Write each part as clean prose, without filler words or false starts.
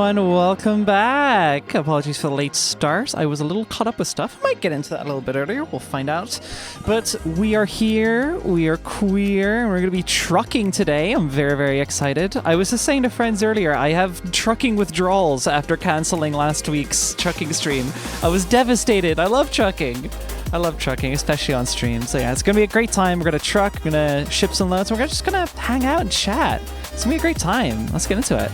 everyone. Welcome back. Apologies for the late start. I was a little caught up with stuff. I might get into that a little bit earlier. We'll find out. But we are here. We are queer. And we're going to be trucking today. I'm very, very excited. I was just saying to friends earlier, I have trucking withdrawals after canceling last week's trucking stream. I was devastated. I love trucking. I love trucking, especially on stream. So yeah, it's going to be a great time. We're going to truck. We're going to ship some loads. We're just going to hang out and chat. It's going to be a great time. Let's get into it.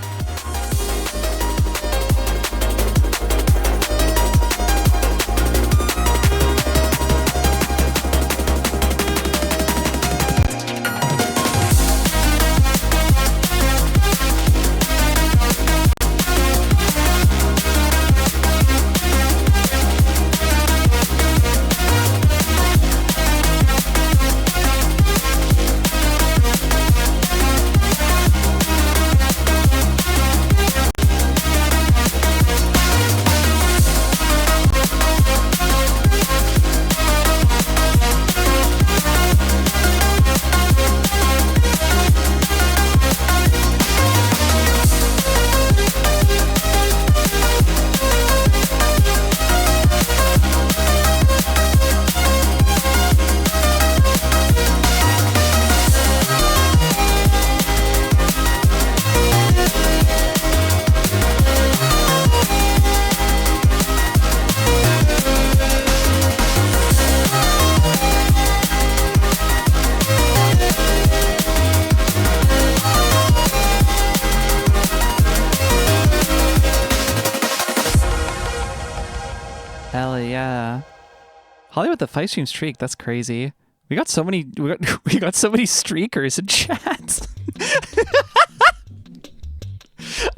Hollywood the five stream streak, that's crazy. We got so many we got so many streakers in chat.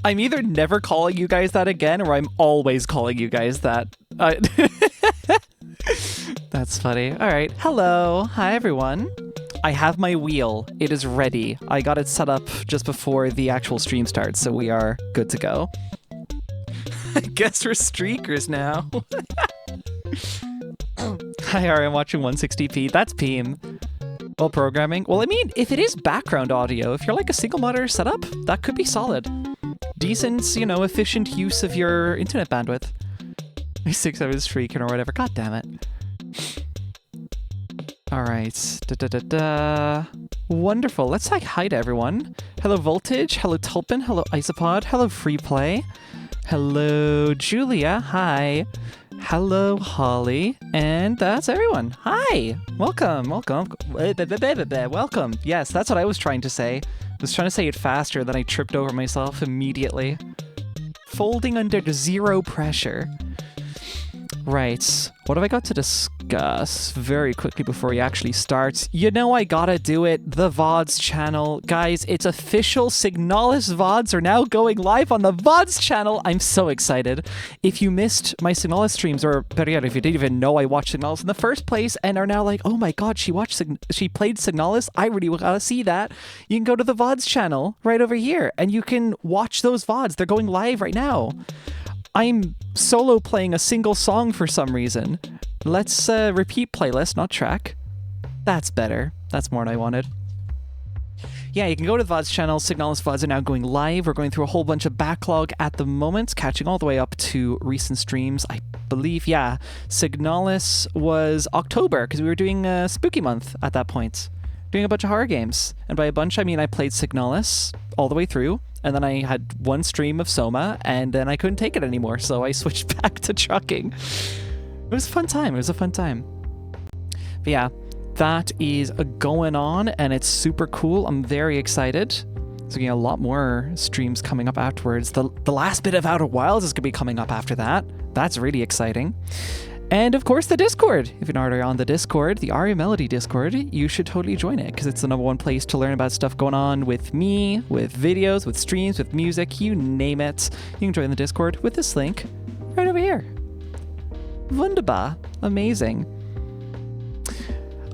I'm either never calling you guys that again or I'm always calling you guys that. That's funny. All right. Hello. Hi everyone. I have my wheel. It is ready. I got it set up just before the actual stream starts, so we are good to go. I guess we're streakers now. Hi, I'm watching 160p. That's Peem. Well, programming. Well, I mean, if it is background audio, if you're like a single monitor setup, that could be solid. Decent, you know, efficient use of your internet bandwidth. 6 hours streaking or whatever. God damn it. All right. Wonderful. Let's say hi to everyone. Hello, Voltage. Hello, Tulpin. Hello, Isopod. Hello, Freeplay. Hello, Julia. Hi. Hello, Holly. And that's everyone. Hi. Welcome. Welcome. Welcome. Yes, that's what I was trying to say. I was trying to say it faster, then I tripped over myself immediately. Folding under zero pressure. Right. What have I got to discuss very quickly before we actually start? You know I gotta do it. The VODs channel. Guys, it's official. Signalis VODs are now going live on the VODs channel. I'm so excited. If you missed my Signalis streams, or better yet, if you didn't even know I watched Signalis in the first place and are now like, oh my god, she played Signalis, I really gotta see that. You can go to the VODs channel right over here and you can watch those VODs. They're going live right now. I'm solo playing a single song for some reason. Let's repeat playlist, not track. That's better. That's more than I wanted. Yeah, you can go to the VODs channel. Signalis VODs are now going live. We're going through a whole bunch of backlog at the moment, catching all the way up to recent streams. I believe, yeah, Signalis was October, because we were doing Spooky Month at that point. Doing a bunch of horror games. And by a bunch, I mean I played Signalis all the way through. And then I had one stream of Soma, and then I couldn't take it anymore, so I switched back to trucking. It was a fun time. It was a fun time. But yeah, that is going on, and it's super cool. I'm very excited. There's going to be a lot more streams coming up afterwards. The last bit of Outer Wilds is going to be coming up after that. That's really exciting. And of course, the Discord. If you're not already on the Discord, the Aria Melody Discord, you should totally join it because it's the #1 place to learn about stuff going on with me, with videos, with streams, with music, you name it. You can join the Discord with this link right over here. Wunderbar. Amazing.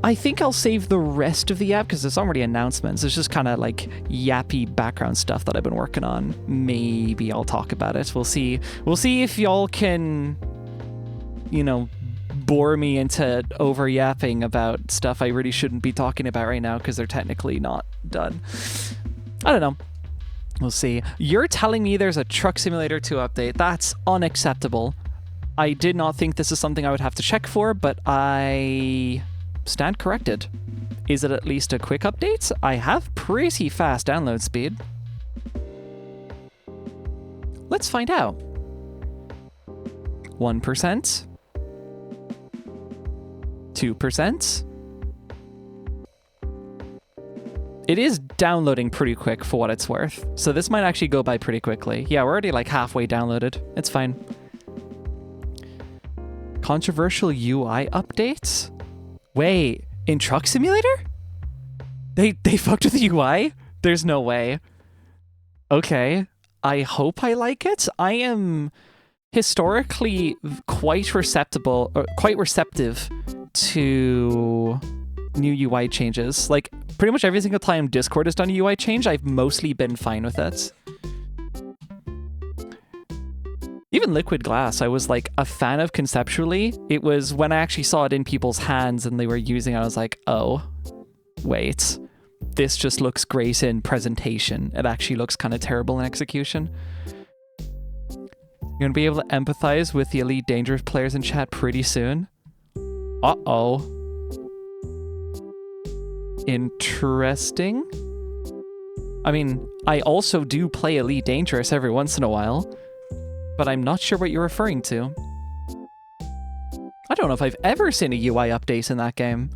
I think I'll save the rest of the app because there's already announcements. It's just kind of like yappy background stuff that I've been working on. Maybe I'll talk about it. We'll see. We'll see if y'all can, you know, bore me into over yapping about stuff I really shouldn't be talking about right now because they're technically not done. I don't know. We'll see. You're telling me there's a Truck Simulator 2 update. That's unacceptable. I did not think this is something I would have to check for, but I stand corrected. Is it at least a quick update? I have pretty fast download speed. Let's find out. 1%. 2%. It is downloading pretty quick for what it's worth. So this might actually go by pretty quickly. Yeah, we're already like halfway downloaded. It's fine. Controversial UI updates? Wait, in Truck Simulator? They fucked with the UI? There's no way. Okay. I hope I like it. I am historically quite receptive to new UI changes. Like, pretty much every single time Discord has done a UI change, I've mostly been fine with it. Even Liquid Glass, I was like a fan of conceptually. It was when I actually saw it in people's hands and they were using it, I was like, oh, wait. This just looks great in presentation. It actually looks kind of terrible in execution. You're gonna be able to empathize with the Elite Dangerous players in chat pretty soon. Uh-oh. Interesting. I mean, I also do play Elite Dangerous every once in a while, but I'm not sure what you're referring to. I don't know if I've ever seen a UI update in that game.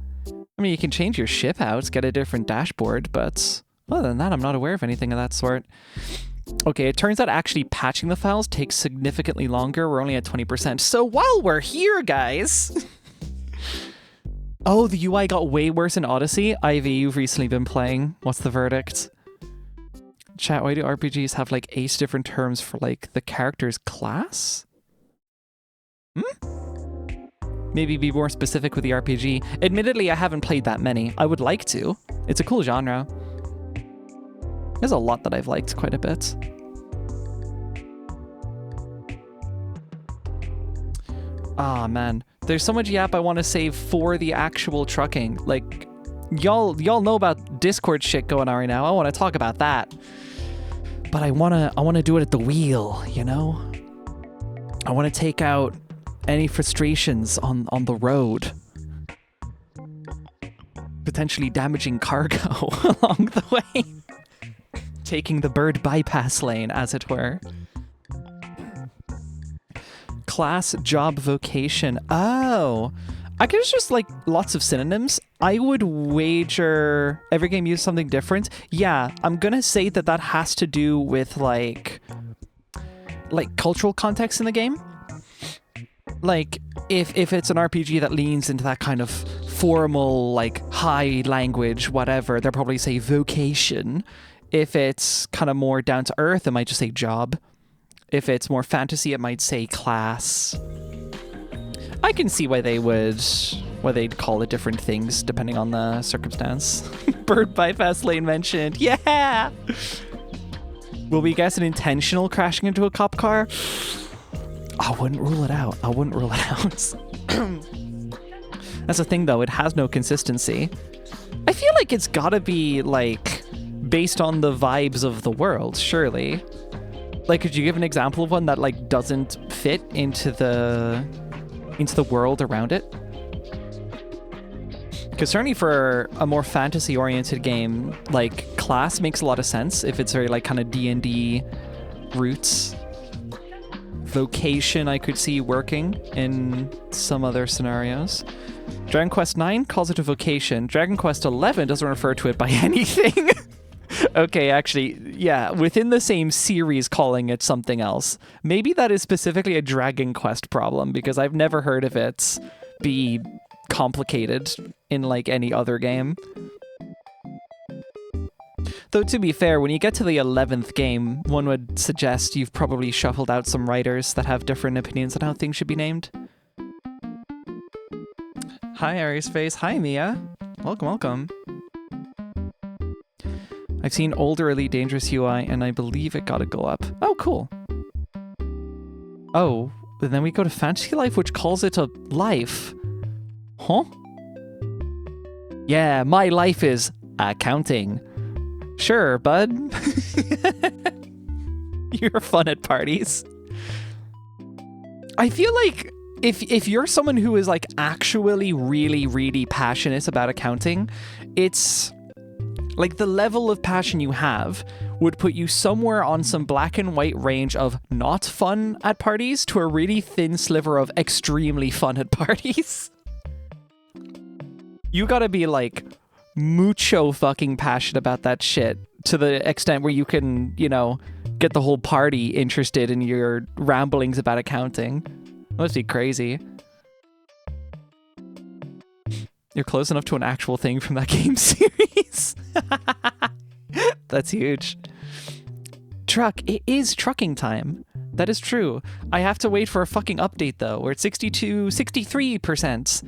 I mean, you can change your ship out, get a different dashboard, but other than that, I'm not aware of anything of that sort. Okay, it turns out actually patching the files takes significantly longer. We're only at 20%. So while we're here, guys... Oh, the UI got way worse in Odyssey. Ivy, you've recently been playing. What's the verdict? Chat, why do RPGs have like 8 different terms for like the character's class? Maybe be more specific with the RPG. Admittedly, I haven't played that many. I would like to. It's a cool genre. There's a lot that I've liked quite a bit. Ah, man. There's so much yap I want to save for the actual trucking. Like, y'all know about Discord shit going on right now. I want to talk about that. But I wanna do it at the wheel, you know? I want to take out any frustrations on the road. Potentially damaging cargo along the way. Taking the bird bypass lane, as it were. Class, job, vocation. Oh, I guess just like lots of synonyms. I would wager every game uses something different. Yeah, I'm gonna say that that has to do with like cultural context in the game. Like if it's an RPG that leans into that kind of formal, like high language, whatever, they'll probably say vocation. If it's kind of more down to earth, it might just say job. If it's more fantasy, it might say class. I can see why they'd call it different things depending on the circumstance. Bird bypass lane mentioned. Yeah! Will we guess an intentional crashing into a cop car? I wouldn't rule it out. That's the thing though, it has no consistency. I feel like it's gotta be like based on the vibes of the world, surely. Like, could you give an example of one that like doesn't fit into the world around it? Because certainly for a more fantasy-oriented game, like class makes a lot of sense if it's very like kind of D&D roots. Vocation, I could see working in some other scenarios. Dragon Quest IX calls it a vocation. Dragon Quest XI doesn't refer to it by anything. Okay, actually, yeah, within the same series calling it something else. Maybe that is specifically a Dragon Quest problem, because I've never heard of it be complicated in, like, any other game. Though, to be fair, when you get to the 11th game, one would suggest you've probably shuffled out some writers that have different opinions on how things should be named. Hi, Aries Face. Hi, Mia. Welcome, welcome. I've seen older Elite Dangerous UI, and I believe it gotta go up. Oh, cool. Oh, and then we go to Fantasy Life, which calls it a life. Huh? Yeah, my life is accounting. Sure, bud. You're fun at parties. I feel like if you're someone who is like actually really, really passionate about accounting, it's like the level of passion you have would put you somewhere on some black and white range of not fun at parties to a really thin sliver of extremely fun at parties. You gotta be like mucho fucking passionate about that shit to the extent where you can, you know, get the whole party interested in your ramblings about accounting. Must be crazy. You're close enough to an actual thing from that game series. That's huge. Truck, it is trucking time. That is true. I have to wait for a fucking update though. We're at 63%.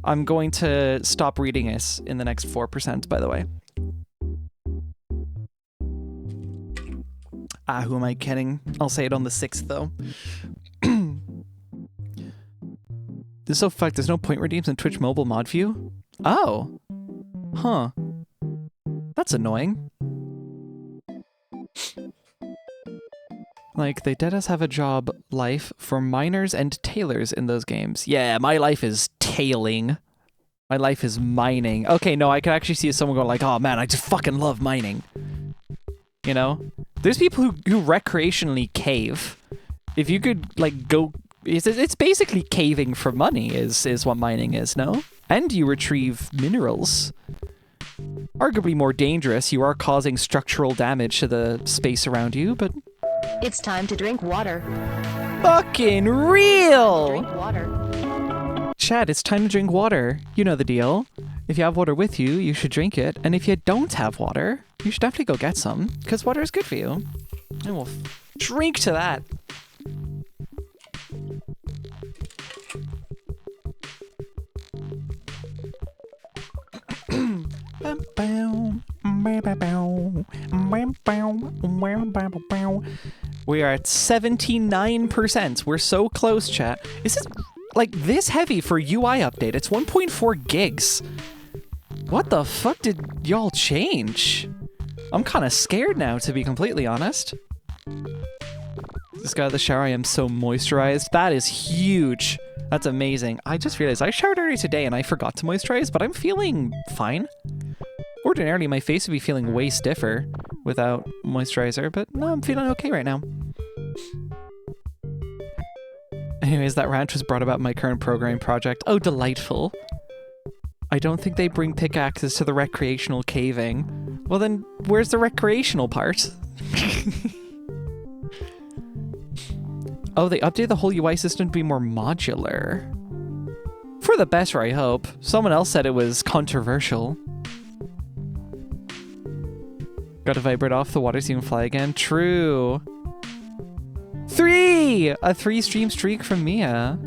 I'm going to stop reading it in the next 4%, by the way. Who am I kidding? I'll say it on the 6th though. This is so fucked. There's no point redeems in Twitch mobile mod view? Oh. Huh. That's annoying. Like, they deadass have a job life for miners and tailors in those games. Yeah, my life is tailing. My life is mining. Okay, no, I can actually see someone going like, oh man, I just fucking love mining. You know? There's people who recreationally cave. If you could, like, go... It's basically caving for money is what mining is, no? And you retrieve minerals. Arguably more dangerous, you are causing structural damage to the space around you, but... It's time to drink water. Fucking real! Drink water. Chad, it's time to drink water. You know the deal. If you have water with you, you should drink it. And if you don't have water, you should definitely go get some, because water is good for you. And we'll drink to that. We are at 79%. We're so close, chat. Is this like this heavy for UI update? It's 1.4 gigs. What the fuck did y'all change? I'm kind of scared now, to be completely honest. This guy at the shower, I am so moisturized. That is huge. That's amazing. I just realized I showered earlier today and I forgot to moisturize, but I'm feeling fine. Ordinarily, my face would be feeling way stiffer without moisturizer, but no, I'm feeling okay right now. Anyways, that rant was brought about my current programming project. Oh, delightful. I don't think they bring pickaxes to the recreational caving. Well then, where's the recreational part? Oh, they updated the whole UI system to be more modular. For the better, I hope. Someone else said it was controversial. Gotta vibrate off the water so you can fly again. True. 3! A 3-stream streak from Mia.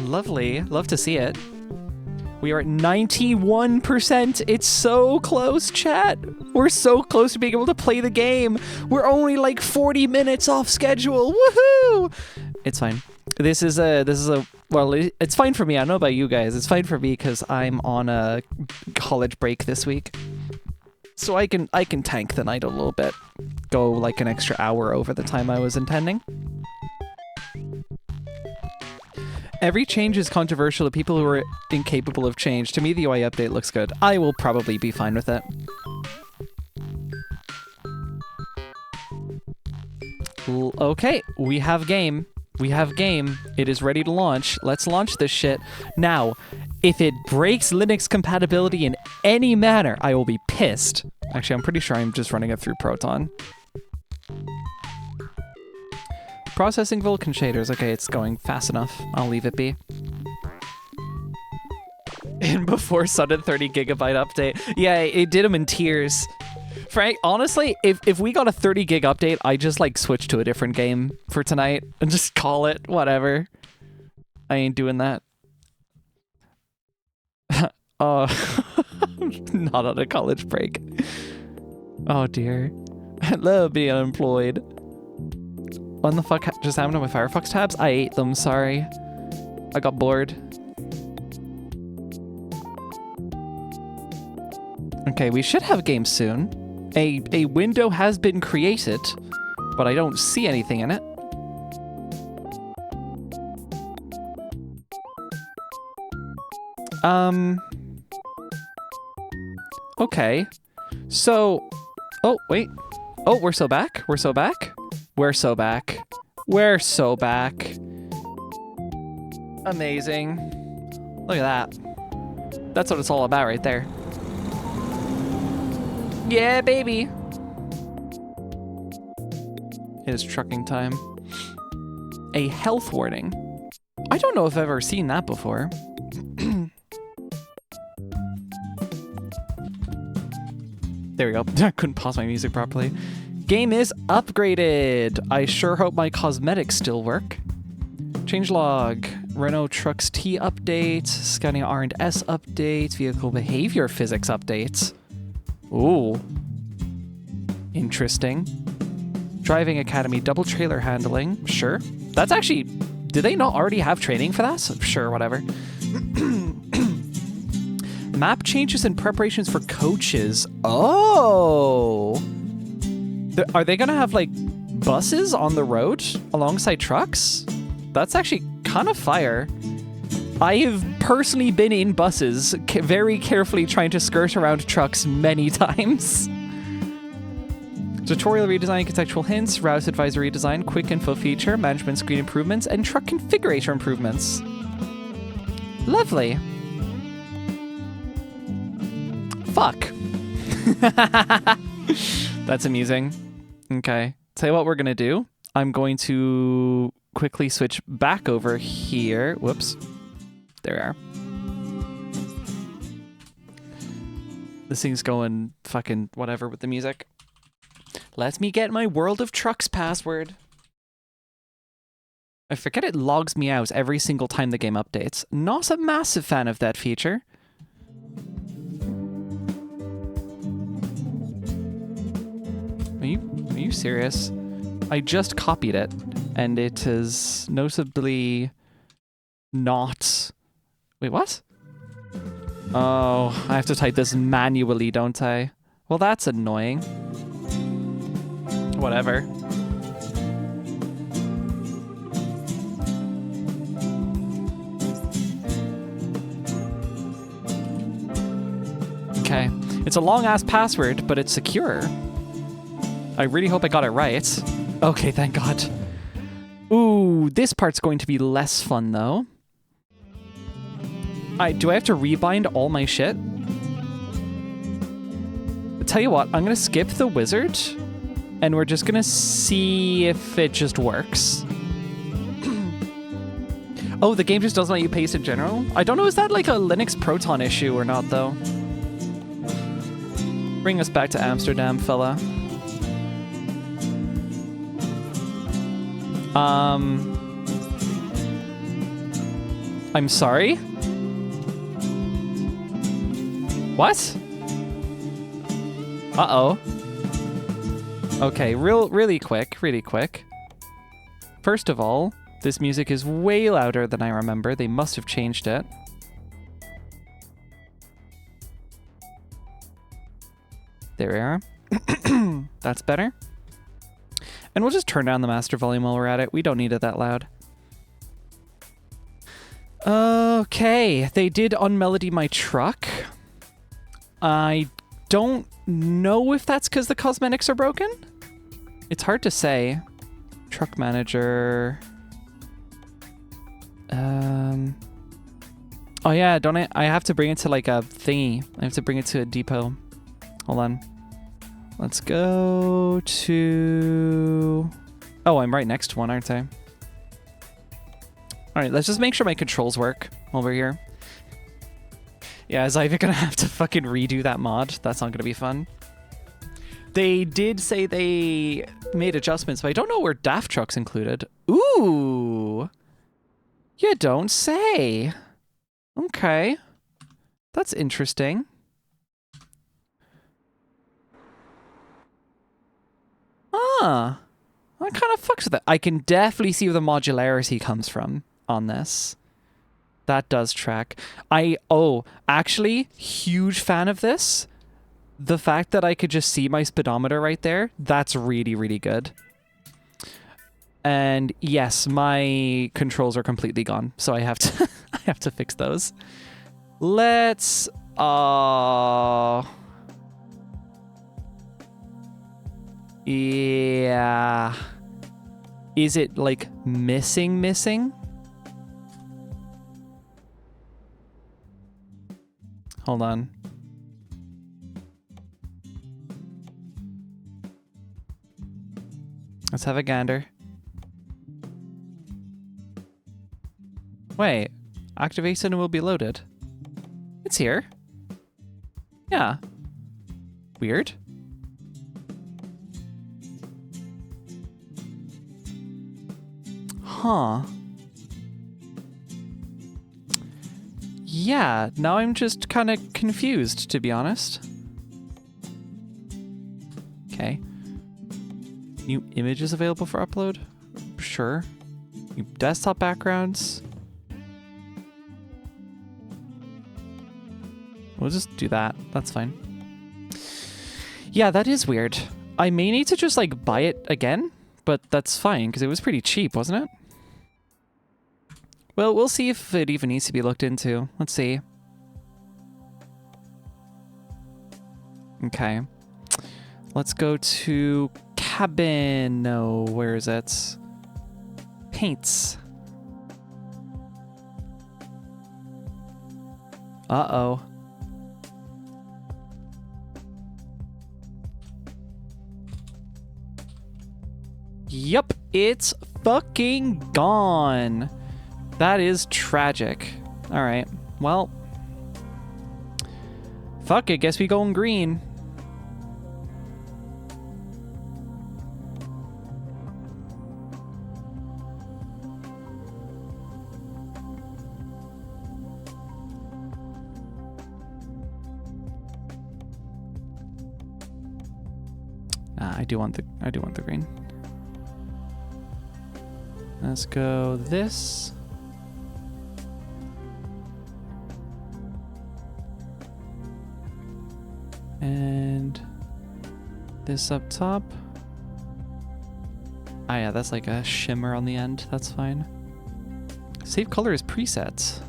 Lovely. Love to see it. We are at 91%. It's so close, chat. We're so close to being able to play the game. We're only like 40 minutes off schedule. Woohoo! It's fine. This is a well, it's fine for me. I don't know about you guys. It's fine for me because I'm on a college break this week. So I can tank the night a little bit. Go like an extra hour over the time I was intending. Every change is controversial to people who are incapable of change. To me, the UI update looks good. I will probably be fine with it. Okay, we have game. We have game. It is ready to launch. Let's launch this shit. Now, if it breaks Linux compatibility in any manner, I will be pissed. Actually, I'm pretty sure I'm just running it through Proton. Processing Vulkan shaders. Okay, it's going fast enough. I'll leave it be. And before sudden 30 gigabyte update. Yeah, it did them in tears. Frank, honestly, if we got a 30 gig update, I just like switch to a different game for tonight and just call it whatever. I ain't doing that. Not on a college break. Oh dear. I love being unemployed. What the fuck just happened to my Firefox tabs? I ate them, sorry. I got bored. Okay, we should have games soon. A window has been created but I don't see anything in it. Okay. So, oh, wait. Oh, we're so back. We're so back. We're so back. We're so back. Amazing. Look at that. That's what it's all about right there. Yeah, baby. It is trucking time. A health warning. I don't know if I've ever seen that before. There we go. I couldn't pause my music properly. Game is upgraded. I sure hope my cosmetics still work. Changelog. Renault Trucks T update. Scania R&S update. Vehicle behavior physics updates. Ooh. Interesting. Driving Academy double trailer handling. Sure. That's actually... Did they not already have training for that? Sure, whatever. Map changes and preparations for coaches. Oh! Are they gonna have, like, buses on the road alongside trucks? That's actually kind of fire. I have personally been in buses, very carefully trying to skirt around trucks many times. Tutorial redesign, contextual hints, route advisory design, quick info feature, management screen improvements, and truck configurator improvements. Lovely. Fuck. That's amusing. Okay. Tell you what we're going to do. I'm going to quickly switch back over here. Whoops. There we are. This thing's going fucking whatever with the music. Let me get my World of Trucks password. I forget it logs me out every single time the game updates. Not a massive fan of that feature. Are you serious? I just copied it, and it is notably not... Wait, what? Oh, I have to type this manually, don't I? Well, that's annoying. Whatever. Okay. It's a long-ass password, but it's secure. I really hope I got it right. Okay, thank God. Ooh, this part's going to be less fun, though. Do I have to rebind all my shit? Tell you what, I'm going to skip the wizard, and we're just going to see if it just works. Oh, the game just doesn't let you paste in general? I don't know, is that like a Linux Proton issue or not, though? Bring us back to Amsterdam, fella. I'm sorry? What? Uh-oh. Okay, really quick. First of all, this music is way louder than I remember. They must have changed it. There we are. That's better. And we'll just turn down the master volume while we're at it. We don't need it that loud. Okay, they did unmelody my truck. I don't know if that's because the cosmetics are broken. It's hard to say. Truck manager. Oh yeah, don't I have to bring it to like a thingy. I have to bring it to a depot. Hold on. Let's go to... Oh, I'm right next to one, aren't I? Alright, let's just make sure my controls work over here. Yeah, is Ivy gonna have to fucking redo that mod? That's not gonna be fun. They did say they made adjustments, but I don't know where Daft Truck's included. Ooh! You don't say. Okay. That's interesting. Ah. I kind of fucks with it. I can definitely see where the modularity comes from on this. That does track. Actually, huge fan of this. The fact that I could just see my speedometer right there, that's really, really good. And yes, my controls are completely gone, so I have to I have to fix those. Let's yeah. Is it like missing? Hold on. Let's have a gander. Wait, activation and will be loaded. It's here. Yeah. Weird. Huh. Yeah, now I'm just kind of confused, to be honest. Okay. New images available for upload? Sure. New desktop backgrounds? We'll just do that. That's fine. Yeah, that is weird. I may need to just, like, buy it again, but that's fine, because it was pretty cheap, wasn't it? Well, we'll see if it even needs to be looked into. Let's see. Okay. Let's go to cabin. No, where is it? Paints. Uh-oh. Yup, it's fucking gone. That is tragic. All right, well, fuck it, guess we going green. I do want the green. Let's go this. And this up top. Ah, yeah, that's like a shimmer on the end. That's fine. Save color as presets.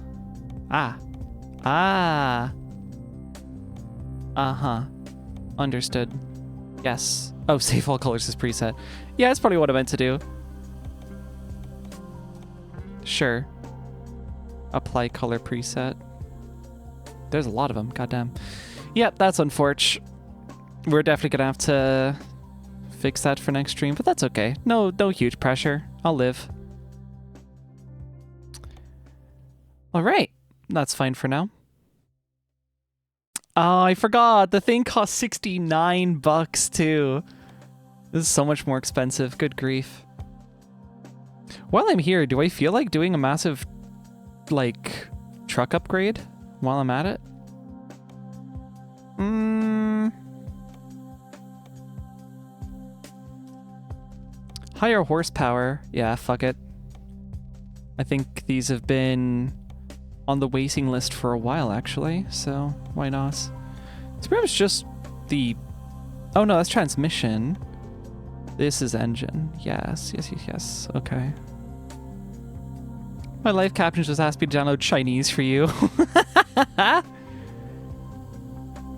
Ah. Ah. Uh-huh. Understood. Yes. Oh, save all colors as preset. Yeah, that's probably what I meant to do. Sure. Apply color preset. There's a lot of them. Goddamn. Yep, that's unfortunate. We're definitely gonna have to fix that for next stream, but that's okay. No huge pressure. I'll live. All right, that's fine for now. Oh, I forgot. The thing costs 69 bucks too. This is so much more expensive. Good grief. While I'm here, do I feel like doing a massive, like, truck upgrade while I'm at it? Higher horsepower. Yeah, fuck it. I think these have been on the waiting list for a while, actually, so why not? It's pretty much just the... Oh no, that's transmission. This is engine. Yes. Okay. My life caption just asked me to download Chinese for you.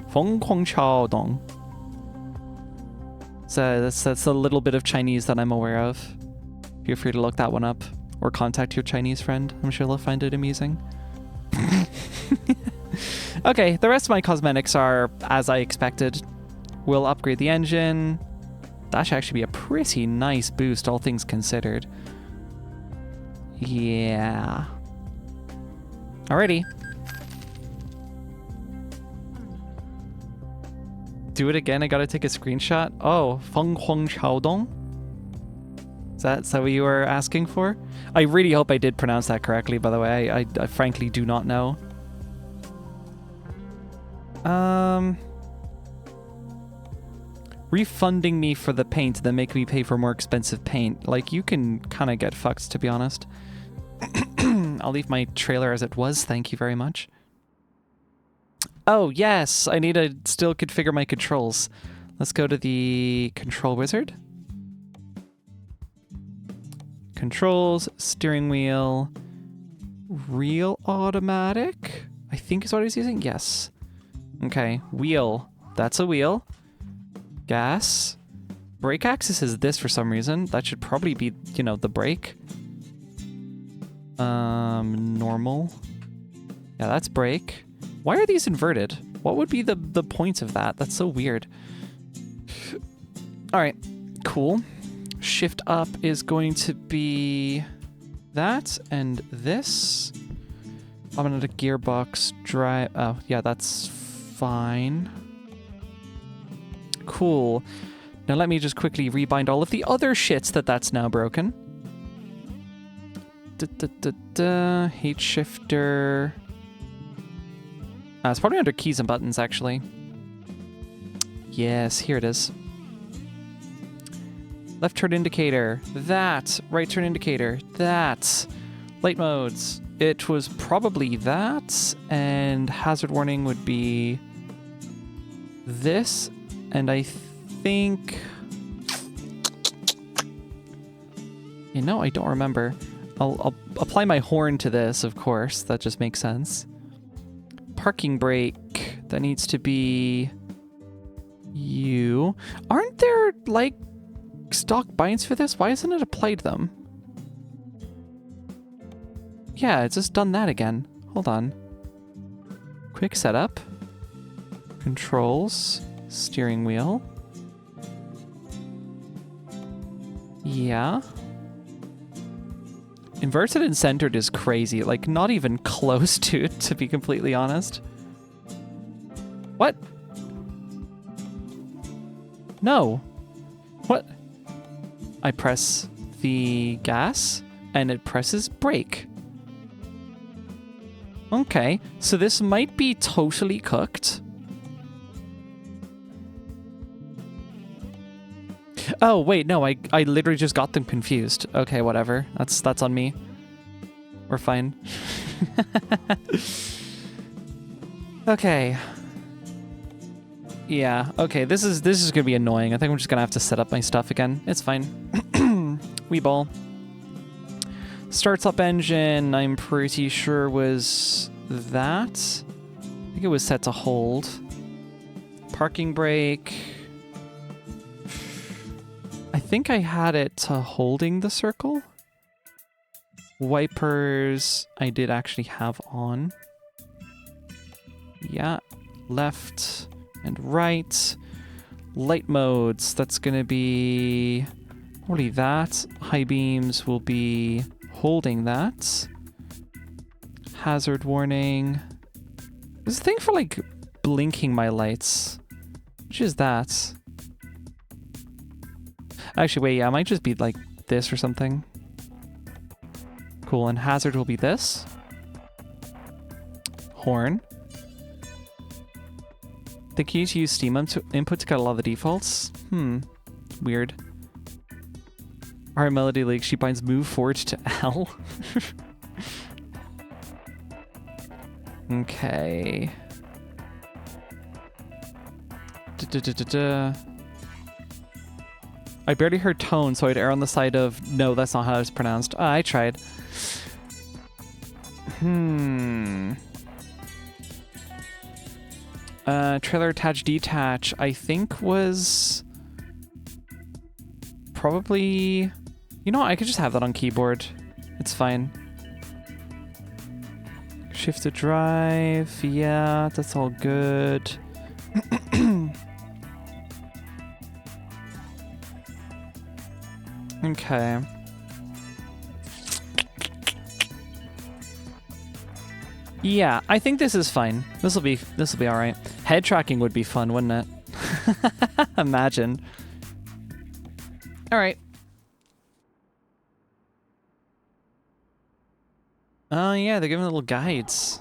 Feng Kong Chao Dong. So that's a little bit of Chinese that I'm aware of. Feel free to look that one up or contact your Chinese friend. I'm sure they'll find it amusing. Okay, the rest of my cosmetics are as I expected. We'll upgrade the engine. That should actually be a pretty nice boost, all things considered. Yeah. Alrighty. Do it again. I gotta take a screenshot. Oh, Feng Huang Chaodong? Is that what you were asking for? I really hope I did pronounce that correctly, by the way. I frankly do not know. Refunding me for the paint, then make me pay for more expensive paint. Like, you can kind of get fucked, to be honest. I'll leave my trailer as it was. Thank you very much. Oh, yes. I need to still configure my controls. Let's go to the control wizard. Controls, steering wheel, real automatic, I think is what he's using. Yes. Okay, wheel. That's a wheel. Gas. Brake axis is this for some reason. That should probably be, you know, the brake. Normal. Yeah, that's brake. Why are these inverted? What would be the points of that? That's so weird. All right, cool. Shift up is going to be that and this. I'm gonna gearbox drive. Oh, yeah, that's fine. Cool. Now let me just quickly rebind all of the other shits that's now broken. Heat shifter. It's probably under keys and buttons, actually. Yes, here it is. Left turn indicator. That. Right turn indicator. That. Light modes. It was probably that. And hazard warning would be this. And I think... You know, I don't remember. I'll apply my horn to this, of course. That just makes sense. Parking brake. That needs to be... you. Aren't there, like, stock binds for this? Why hasn't it applied them? Yeah, it's just done that again. Hold on. Quick setup. Controls. Steering wheel. Yeah. Inverted and centered is crazy. Like, not even close to be completely honest. What? No. What? I press the gas, and it presses brake. Okay, so this might be totally cooked. Oh, wait, no, I literally just got them confused. Okay, whatever. That's on me. We're fine. Okay. Yeah, okay, this is gonna be annoying. I think I'm just gonna have to set up my stuff again. It's fine. Weeball. Starts up engine, I'm pretty sure was that. I think it was set to hold. Parking brake. I think I had it to holding the circle. Wipers, I did actually have on. Yeah, left and right. Light modes, that's gonna be probably that. High beams will be holding that. Hazard warning. There's a thing for like blinking my lights. Which is that? Actually, wait, yeah, it might just be like this or something. Cool, and hazard will be this. Horn. Think you need to use Steam input to cut a lot of the defaults? Weird. Our Melody Lake, she binds move forward to L. Okay. I barely heard tone, so I'd err on the side of no, that's not how it's pronounced. I tried. Trailer attach detach, I think was probably... You know what? I could just have that on keyboard. It's fine. Shift to drive. Yeah, that's all good. Okay. Yeah, I think this is fine. This will be all right. Head tracking would be fun, wouldn't it? Imagine. All right. Oh yeah, they're giving little guides.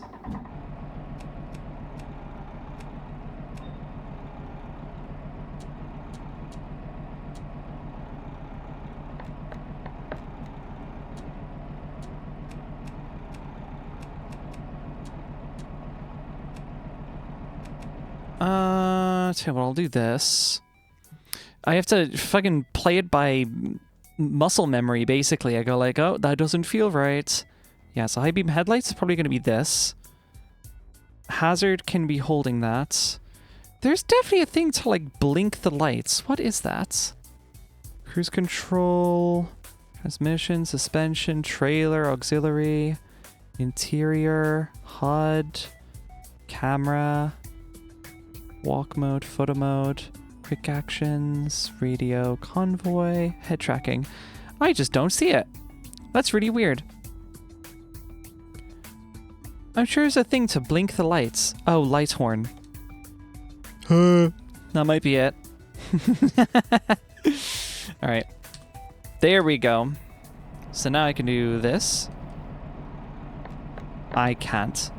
Tell you what, I'll do this. I have to fucking play it by muscle memory, basically. I go like, oh, that doesn't feel right. Yeah, so high beam headlights is probably going to be this. Hazard can be holding that. There's definitely a thing to, like, blink the lights. What is that? Cruise control, transmission, suspension, trailer, auxiliary, interior, HUD, camera, walk mode, photo mode, quick actions, radio, convoy, head tracking. I just don't see it. That's really weird. I'm sure there's a thing to blink the lights. Oh, light horn. That might be it. All right. There we go. So now I can do this. I can't.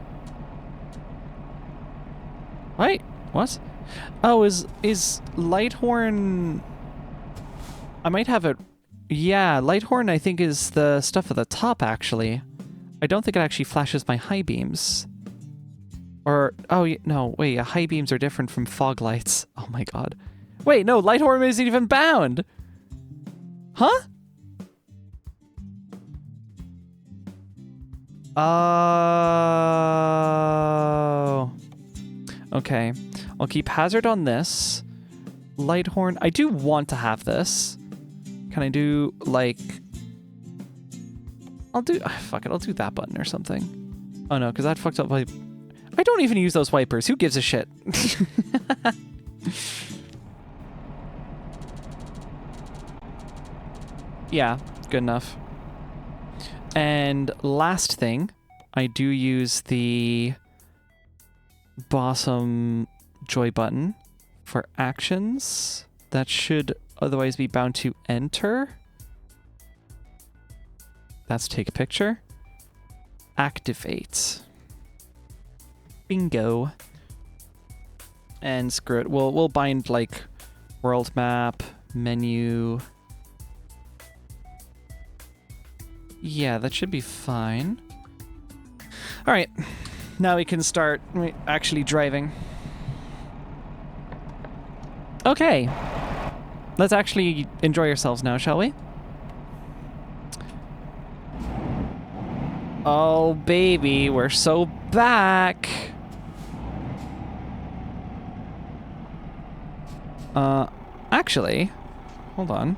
Wait, what? Oh, is light horn... I might have it... Yeah, light horn I think is the stuff at the top, actually. I don't think it actually flashes my high beams. Or, oh, no, wait, high beams are different from fog lights. Oh my god. Wait, no, light horn isn't even bound! Huh? Oh. Okay. I'll keep hazard on this. Light horn. I do want to have this. Can I do, like... I'll do... fuck it, I'll do that button or something. Oh no, because that fucked up my... I don't even use those wipers. Who gives a shit? Yeah, good enough. And last thing, I do use the bottom joy button for actions that should otherwise be bound to enter. That's take a picture. Activate. Bingo. And screw it. We'll bind like world map, menu. Yeah, that should be fine. All right. Now we can start actually driving. Okay. Let's actually enjoy ourselves now, shall we? Oh, baby, we're so back. Actually, hold on.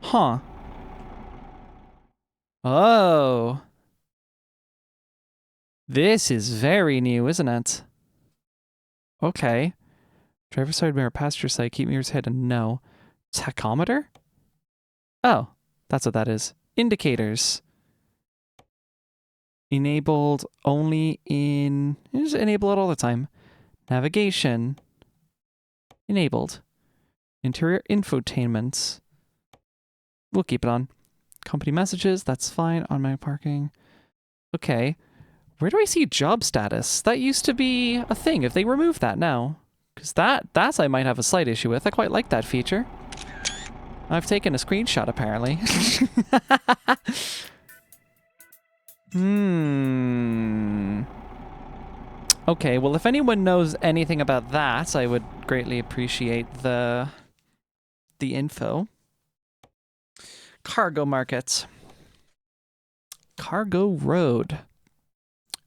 Huh. Oh. This is very new, isn't it? Okay. Driver side mirror, passenger side, keep mirrors hidden. No. Tachometer? Oh, that's what that is. Indicators. Enabled only in... Just enable it all the time. Navigation. Enabled. Interior infotainment. We'll keep it on. Company messages, that's fine. On my parking. Okay. Where do I see job status? That used to be a thing. If they remove that now. Because that I might have a slight issue with. I quite like that feature. I've taken a screenshot, apparently. Okay, well, if anyone knows anything about that, I would greatly appreciate the info. Cargo market. Cargo road.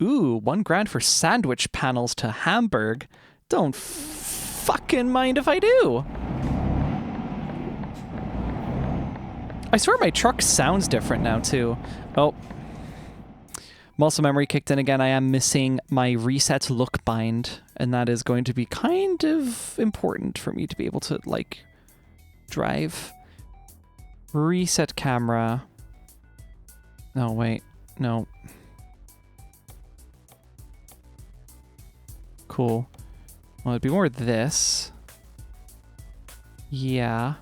Ooh, $1,000 for sandwich panels to Hamburg. Don't fucking mind if I do. I swear my truck sounds different now, too. Oh. Muscle memory kicked in again. I am missing my reset look bind, and that is going to be kind of important for me to be able to, like, drive. Reset camera. No, wait. No. Cool. Well, it'd be more this. Yeah.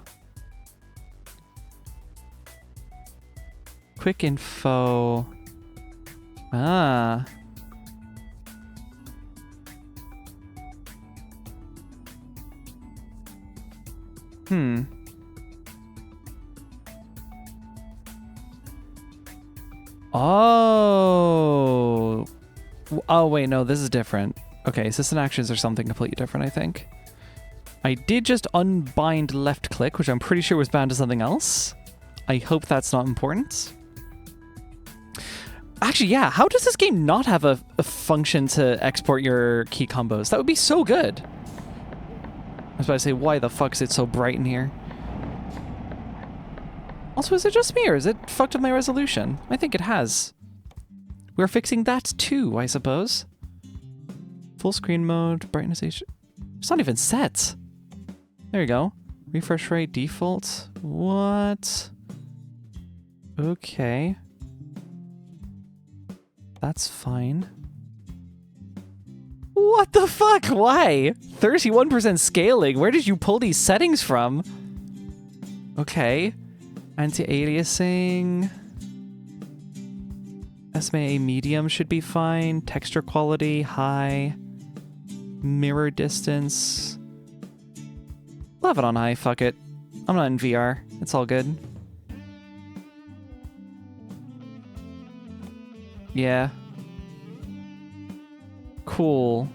Quick info. Ah. Oh. Oh, wait, no, this is different. Okay, assistant actions are something completely different, I think. I did just unbind left click, which I'm pretty sure was bound to something else. I hope that's not important. Actually, yeah, how does this game not have a function to export your key combos? That would be so good. I was about to say, why the fuck is it so bright in here? Also, is it just me, or is it fucked up my resolution? I think it has. We're fixing that too, I suppose. Full screen mode, brightness H. It's not even set. There you go. Refresh rate, default. What? Okay. That's fine. What the fuck? Why? 31% scaling. Where did you pull these settings from? Okay. Anti-aliasing. SMA medium should be fine. Texture quality, high. Mirror distance. We'll have it on high, fuck it. I'm not in VR. It's all good. Yeah. Cool.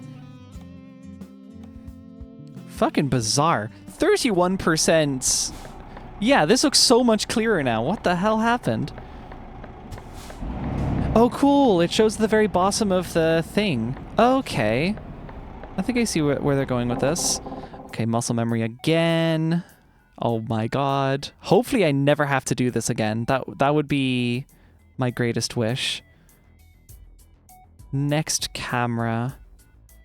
Fucking bizarre. 31%. Yeah, this looks so much clearer now. What the hell happened? Oh, cool. It shows the very bottom of the thing. Okay. I think I see where they're going with this. Okay, muscle memory again. Oh my god. Hopefully I never have to do this again. That would be my greatest wish. Next camera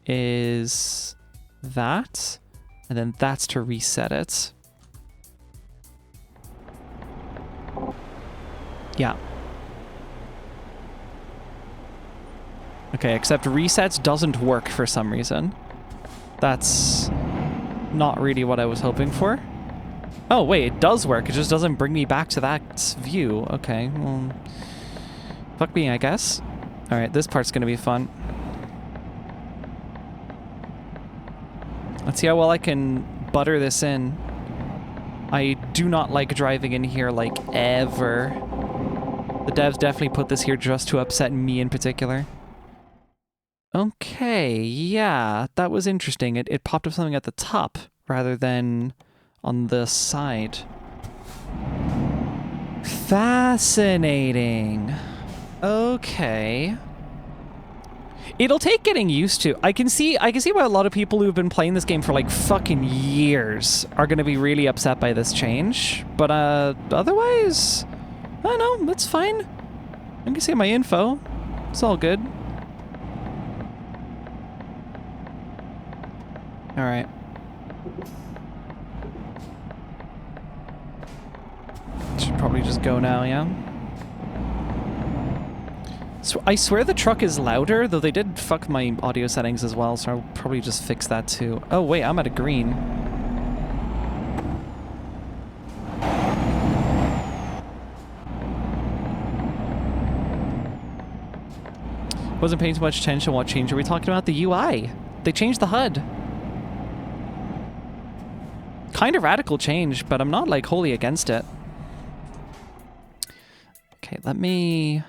is that. And then that's to reset it. Yeah. Okay, except resets doesn't work for some reason. That's not really what I was hoping for. Oh, wait, it does work. It just doesn't bring me back to that view. Okay, well, fuck me, I guess. All right, this part's gonna be fun. Let's see how well I can butter this in. I do not like driving in here, like, ever. The devs definitely put this here just to upset me in particular. Okay, yeah, that was interesting. It popped up something at the top rather than on the side. Fascinating. Okay. It'll take getting used to. I can see why a lot of people who've been playing this game for like fucking years are going to be really upset by this change. But otherwise, I don't know, that's fine. I can see my info. It's all good. All right. Should probably just go now, yeah? So I swear the truck is louder, though they did fuck my audio settings as well, so I'll probably just fix that too. Oh wait, I'm at a green. Wasn't paying too much attention. What change are we talking about? The UI. They changed the HUD. Kind of radical change, but I'm not like wholly against it. Okay, let me...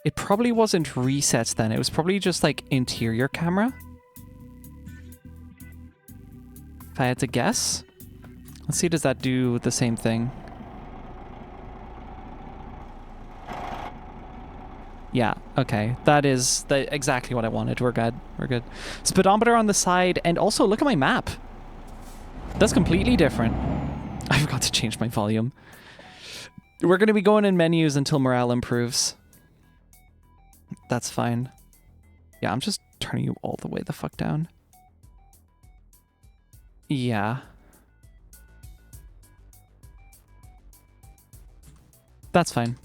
It probably wasn't resets then. It was probably just like interior camera. If I had to guess. Let's see, does that do the same thing? Yeah, okay. That is exactly what I wanted. We're good. We're good. Speedometer on the side, and also look at my map. That's completely different. I forgot to change my volume. We're going to be going in menus until morale improves. That's fine. Yeah, I'm just turning you all the way the fuck down. Yeah. That's fine.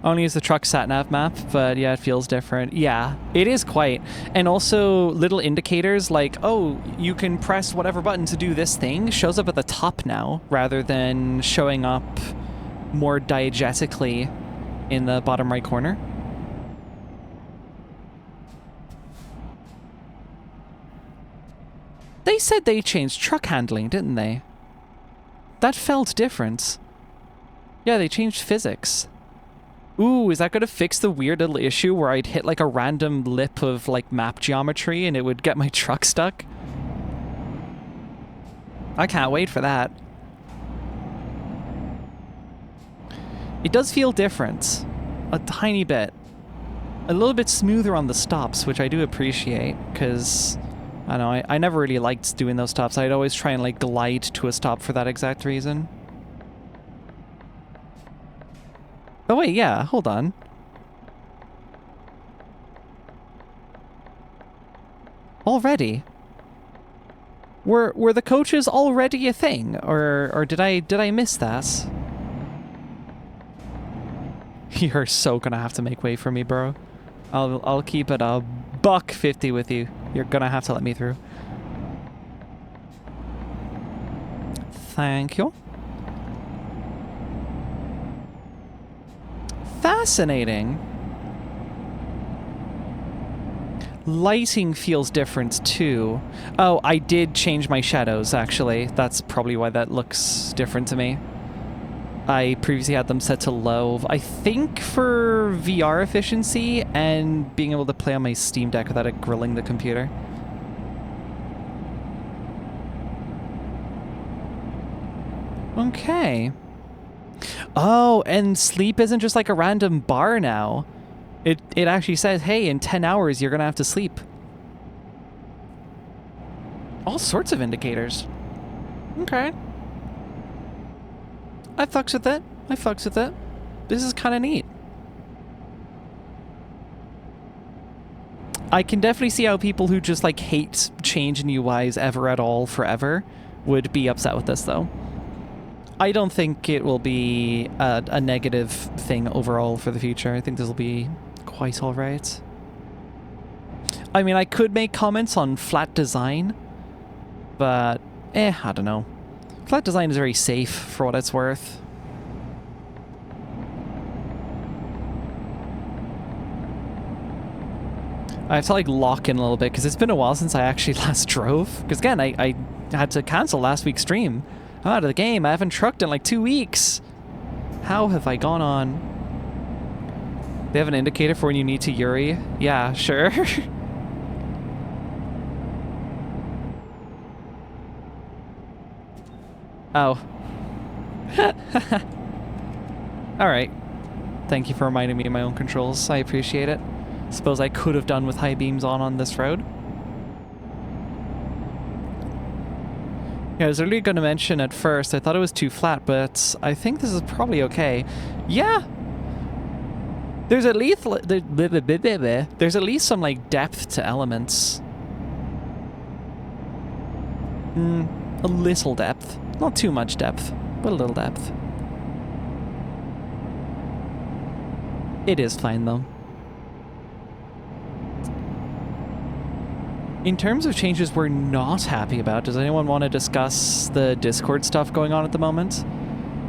Only use the truck sat-nav map, but yeah, it feels different. Yeah, it is quite. And also little indicators like, oh, you can press whatever button to do this thing, shows up at the top now, rather than showing up more diegetically in the bottom right corner. They said they changed truck handling, didn't they? That felt different. Yeah, they changed physics. Ooh, is that going to fix the weird little issue where I'd hit like a random lip of like map geometry and it would get my truck stuck? I can't wait for that. It does feel different. A tiny bit. A little bit smoother on the stops, which I do appreciate, because I don't know, I never really liked doing those stops. I'd always try and like glide to a stop for that exact reason. Oh wait, yeah, hold on. Already? Were the coaches already a thing, or did I miss that? You're so gonna have to make way for me, bro. I'll keep it a $1.50 with you. You're gonna have to let me through. Thank you. Fascinating. Lighting feels different too. Oh, I did change my shadows, actually. That's probably why that looks different to me. I previously had them set to low, I think for VR efficiency and being able to play on my Steam Deck without it grilling the computer. Okay. Oh, and sleep isn't just like a random bar now. It actually says, hey, in 10 hours you're gonna have to sleep. All sorts of indicators. Okay. I fucks with it. I fucks with it. This is kind of neat. I can definitely see how people who just like hate change in UIs ever at all forever would be upset with this though. I don't think it will be a negative thing overall for the future. I think this will be quite alright. I mean, I could make comments on flat design, but I don't know. Flat design is very safe for what it's worth. I have to like lock in a little bit because it's been a while since I actually last drove. Because again, I had to cancel last week's stream. I'm out of the game. I haven't trucked in like 2 weeks. How have I gone on? They have an indicator for when you need to Yuri. Yeah, sure. Oh. Alright. Thank you for reminding me of my own controls. I appreciate it. Suppose I could have done with high beams on this road. Yeah, I was really going to mention at first, I thought it was too flat, but I think this is probably okay. Yeah! There's at least some like depth to elements. A little depth. Not too much depth, but a little depth. It is fine though. In terms of changes we're not happy about, does anyone want to discuss the Discord stuff going on at the moment?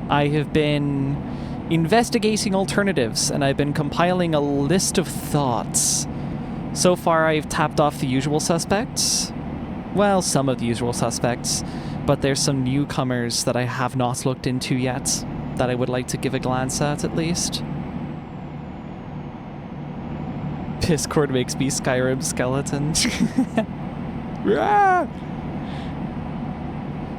I have been investigating alternatives, and I've been compiling a list of thoughts. So far, I've tapped off the usual suspects. Well, some of the usual suspects, but there's some newcomers that I have not looked into yet that I would like to give a glance at least. Discord makes me Skyrim skeleton.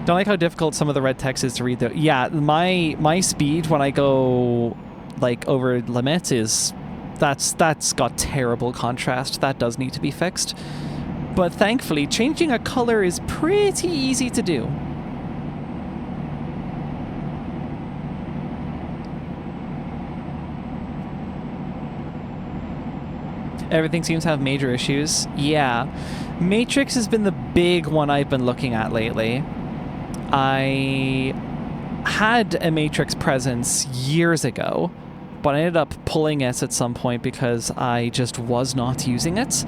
Don't like how difficult some of the red text is to read though. Yeah, my speed when I go like over limit is that's got terrible contrast. That does need to be fixed. But thankfully, changing a color is pretty easy to do. Everything seems to have major issues. Yeah. Matrix has been the big one I've been looking at lately. I had a Matrix presence years ago, but I ended up pulling it at some point because I just was not using it.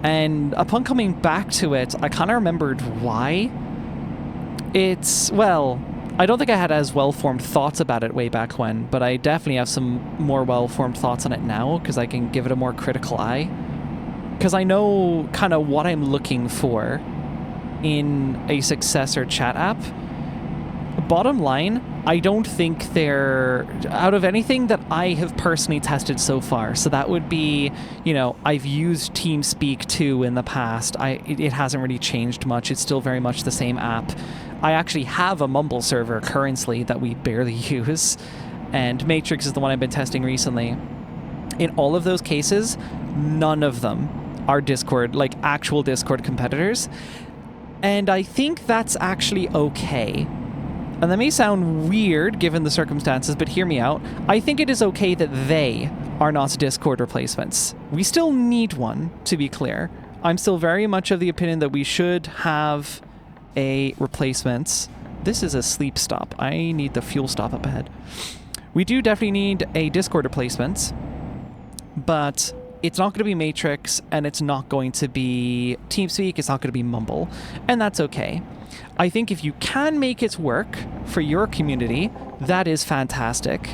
And upon coming back to it, I kind of remembered why. It's, well, I don't think I had as well-formed thoughts about it way back when, but I definitely have some more well-formed thoughts on it now because I can give it a more critical eye. Because I know kind of what I'm looking for in a successor chat app. bottom line, I don't think they're out of anything that I have personally tested so far. So that would be, I've used TeamSpeak 2 in the past. It hasn't really changed much. It's still very much the same app. I actually have a Mumble server currently that we barely use, and Matrix is the one I've been testing recently. In all of those cases, none of them are Discord, like actual Discord competitors. And I think that's actually okay. And that may sound weird given the circumstances, but hear me out. I think it is okay that they are not Discord replacements. We still need one, to be clear. I'm still very much of the opinion that we should have a replacement. This is a sleep stop. I need the fuel stop up ahead. We do definitely need a Discord replacement, but it's not going to be Matrix, and it's not going to be TeamSpeak, it's not going to be Mumble, and that's okay. I think if you can make it work for your community, that is fantastic.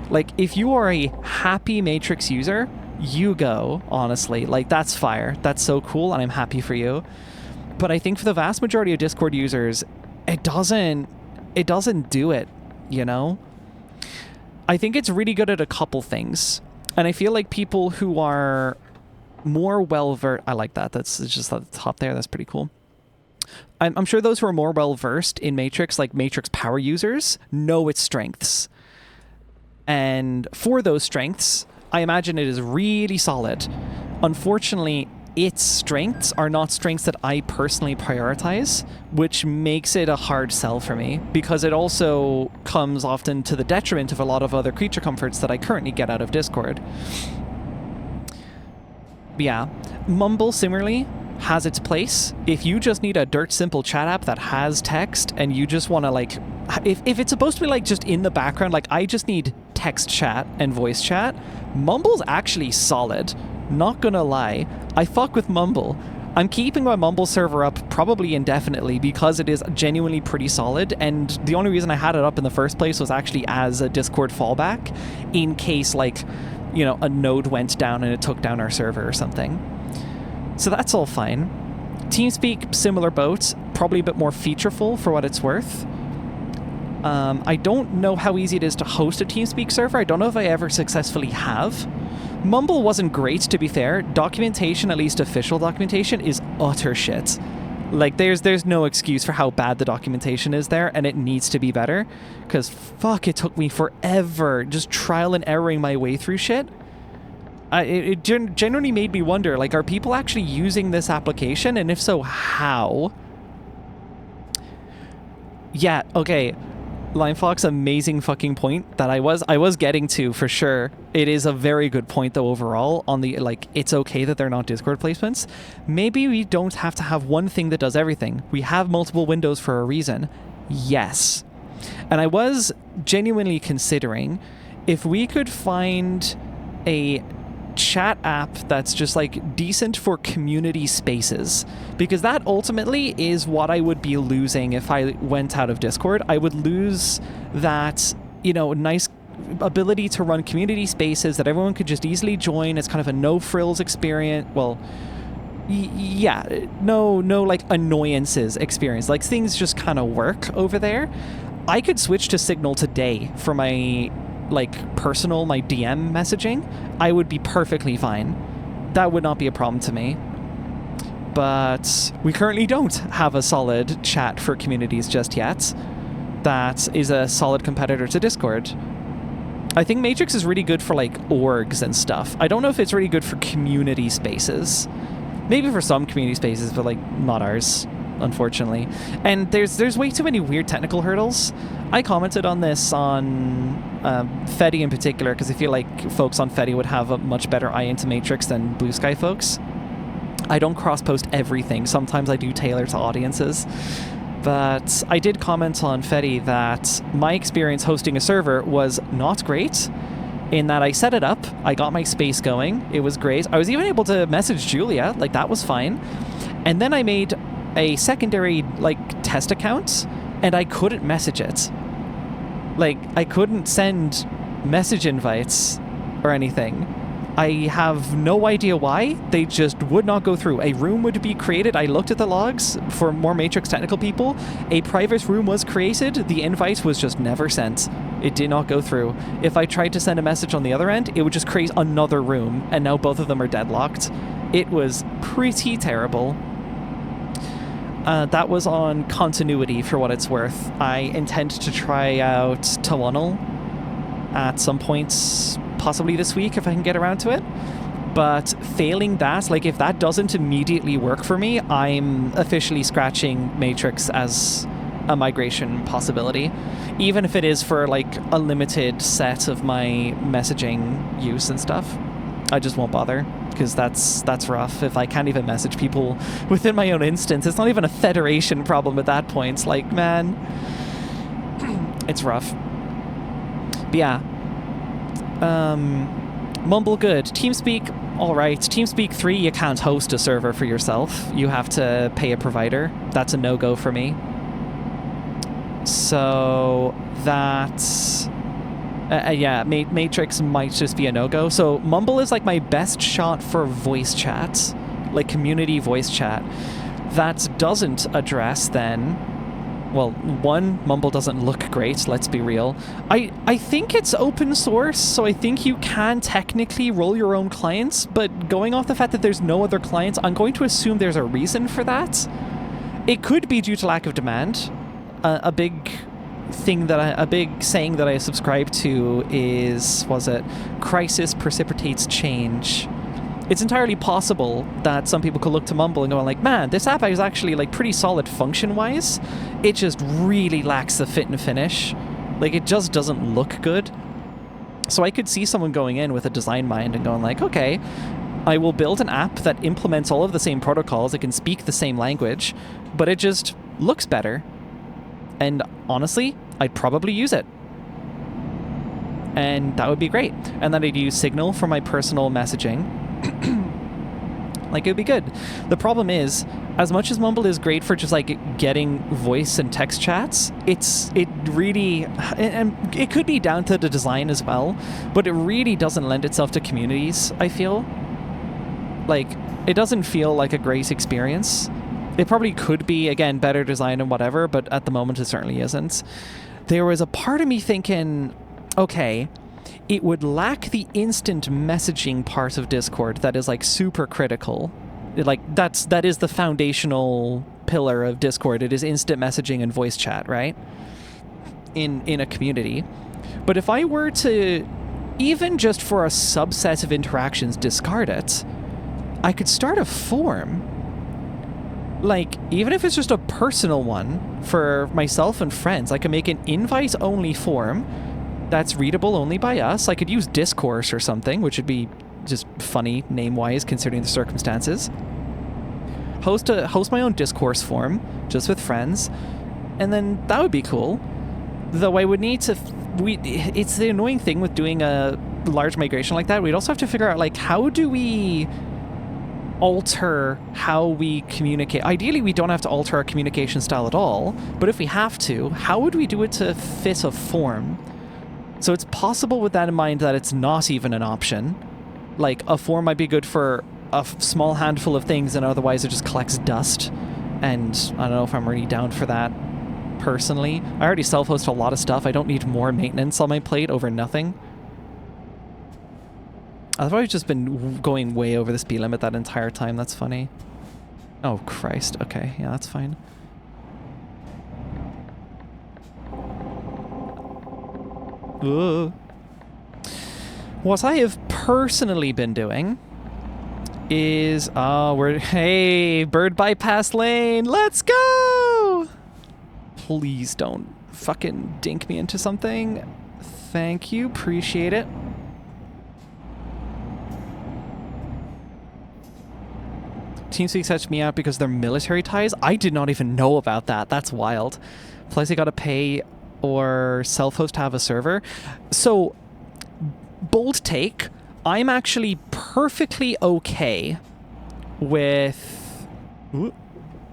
Like, if you are a happy Matrix user, you go, honestly. Like, that's fire. That's so cool, and I'm happy for you. But I think for the vast majority of Discord users, it doesn't do it, I think it's really good at a couple things. And I feel like people who are more well-versed... I like that. That's just at the top there. That's pretty cool. I'm sure those who are more well-versed in Matrix, like Matrix power users, know its strengths. And for those strengths, I imagine it is really solid. Unfortunately, its strengths are not strengths that I personally prioritize, which makes it a hard sell for me, because it also comes often to the detriment of a lot of other creature comforts that I currently get out of Discord. Yeah, Mumble similarly has its place. If you just need a dirt simple chat app that has text and you just want to like, if it's supposed to be like just in the background, like I just need text chat and voice chat, Mumble's actually solid. Not gonna lie, I fuck with Mumble. I'm keeping my Mumble server up probably indefinitely because it is genuinely pretty solid, and the only reason I had it up in the first place was actually as a Discord fallback in case like, a node went down and it took down our server or something. So that's all fine. TeamSpeak, similar boat, probably a bit more featureful for what it's worth. I don't know how easy it is to host a TeamSpeak server. I don't know if I ever successfully have. Mumble wasn't great, to be fair. Documentation, at least official documentation, is utter shit. Like, there's no excuse for how bad the documentation is there, and it needs to be better. Because, fuck, it took me forever just trial and erroring my way through shit. It genuinely made me wonder, like, are people actually using this application? And if so, how? Yeah, okay. Limefox, amazing fucking point that I was getting to, for sure. It is a very good point, though, overall, on the, like, it's okay that they're not Discord placements. Maybe we don't have to have one thing that does everything. We have multiple windows for a reason. Yes. And I was genuinely considering if we could find a chat app that's just like decent for community spaces, because that ultimately is what I would be losing if I went out of Discord. I would lose that, nice ability to run community spaces that everyone could just easily join. It's kind of a no frills experience. Well, yeah, no like annoyances experience. Like things just kind of work over there. I could switch to Signal today for my personal, my DM messaging. I would be perfectly fine. That would not be a problem to me. But we currently don't have a solid chat for communities just yet that is a solid competitor to Discord. I think Matrix is really good for orgs and stuff. I don't know if it's really good for community spaces. Maybe for some community spaces, but not ours, unfortunately. And there's way too many weird technical hurdles. I commented on this on Fetty in particular, because I feel like folks on Fetty would have a much better eye into Matrix than Blue Sky folks. I don't cross-post everything. Sometimes I do tailor to audiences. But I did comment on Fetty that my experience hosting a server was not great, in that I set it up, I got my space going, it was great. I was even able to message Julia, that was fine. And then I made a secondary test account, and I couldn't message it. I couldn't send message invites or anything. I have no idea why. They just would not go through. A room would be created. I looked at the logs for more Matrix technical people. A private room was created. The invite was just never sent. It did not go through. If I tried to send a message on the other end, it would just create another room, and now both of them are deadlocked. It was pretty terrible. That was on continuity for what it's worth. I intend to try out Tawanal at some points, possibly this week if I can get around to it. But failing that, like if that doesn't immediately work for me, I'm officially scratching Matrix as a migration possibility. Even if it is for like a limited set of my messaging use and stuff. I just won't bother, because that's rough. If I can't even message people within my own instance, it's not even a federation problem at that point. It's like, man, it's rough. But yeah, Mumble good. TeamSpeak, all right. TeamSpeak 3, you can't host a server for yourself. You have to pay a provider. That's a no-go for me. So that's... yeah, Matrix might just be a no-go. So Mumble is like my best shot for voice chat, like community voice chat. That doesn't address then... Well, one, Mumble doesn't look great, let's be real. I think it's open source, so I think you can technically roll your own clients, but going off the fact that there's no other clients, I'm going to assume there's a reason for that. It could be due to lack of demand. A big saying that I subscribe to is, was it, crisis precipitates change. It's entirely possible that some people could look to Mumble and go like, man, this app is actually like pretty solid function-wise. It just really lacks the fit and finish. Like, it just doesn't look good. So I could see someone going in with a design mind and going like, okay, I will build an app that implements all of the same protocols, it can speak the same language, but it just looks better. And honestly, I'd probably use it. And that would be great. And then I'd use Signal for my personal messaging. Like, it would be good. The problem is, as much as Mumble is great for just like getting voice and text chats, it really, and it could be down to the design as well, but it really doesn't lend itself to communities, I feel. Like, it doesn't feel like a great experience. It probably could be, again, better design and whatever, but at the moment it certainly isn't. There was a part of me thinking, okay, it would lack the instant messaging part of Discord that is like super critical. That is the foundational pillar of Discord. It is instant messaging and voice chat, right? In a community. But if I were to, even just for a subset of interactions, discard it, I could start a forum. Like, even if it's just a personal one for myself and friends, I could make an invite-only forum that's readable only by us. I could use Discourse or something, which would be just funny name-wise considering the circumstances. Host my own Discourse forum, just with friends, and then that would be cool. Though I would need to... it's the annoying thing with doing a large migration like that. We'd also have to figure out, like, how do we alter how we communicate? Ideally, we don't have to alter our communication style at all, but if we have to, how would we do it to fit a form? So it's possible with that in mind that it's not even an option. Like, a form might be good for a small handful of things, and otherwise it just collects dust. And I don't know if I'm really down for that, personally. I already self-host a lot of stuff. I don't need more maintenance on my plate over nothing. I've always just been going way over the speed limit that entire time. That's funny. Oh, Christ. Okay, yeah, that's fine. Ugh. What I have personally been doing is, hey, bird bypass lane, let's go! Please don't fucking dink me into something. Thank you, appreciate it. TeamSpeak touched me out because they're military ties. I did not even know about that. That's wild. Plus, you gotta pay or self-host to have a server. So, bold take, I'm actually perfectly okay with...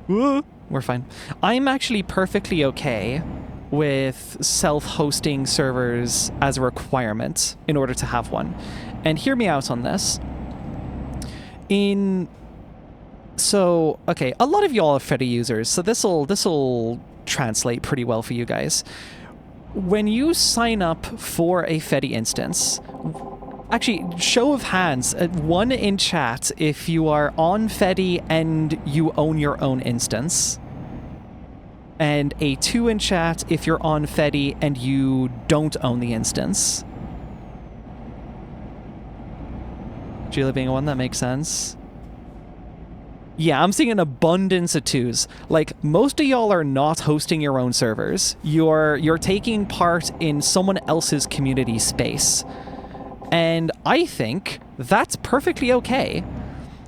We're fine. I'm actually perfectly okay with self-hosting servers as a requirement in order to have one. And hear me out on this. Okay, a lot of y'all are Freddy users, so this'll translate pretty well for you guys. When you sign up for a Freddy instance, actually, show of hands, one in chat if you are on Freddy and you own your own instance, and a 2 in chat if you're on Freddy and you don't own the instance. Julia being one, that makes sense. Yeah, I'm seeing an abundance of 2s. Like, most of y'all are not hosting your own servers. You're taking part in someone else's community space. And I think that's perfectly okay.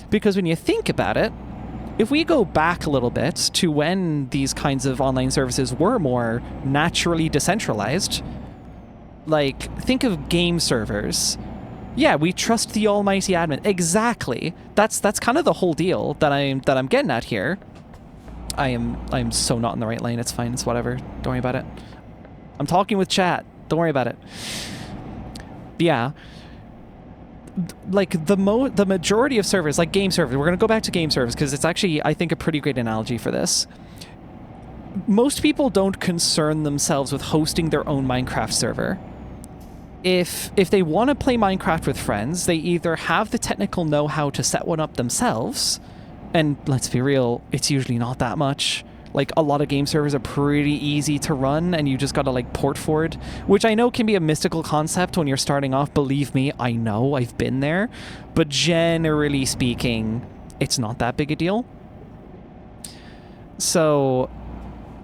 Because when you think about it, if we go back a little bit to when these kinds of online services were more naturally decentralized, like, think of game servers. Yeah, we trust the almighty admin. Exactly. That's kind of the whole deal that I'm getting at here. I'm so not in the right lane. It's fine. It's whatever. Don't worry about it. I'm talking with chat. Don't worry about it. Yeah. Like the majority of servers, like game servers, we're going to go back to game servers because it's actually, I think, a pretty great analogy for this. Most people don't concern themselves with hosting their own Minecraft server. If they want to play Minecraft with friends, they either have the technical know-how to set one up themselves, and let's be real, it's usually not that much. Like, a lot of game servers are pretty easy to run, and you just gotta, like, port forward, which I know can be a mystical concept when you're starting off. Believe me, I know, I've been there. But generally speaking, it's not that big a deal. So,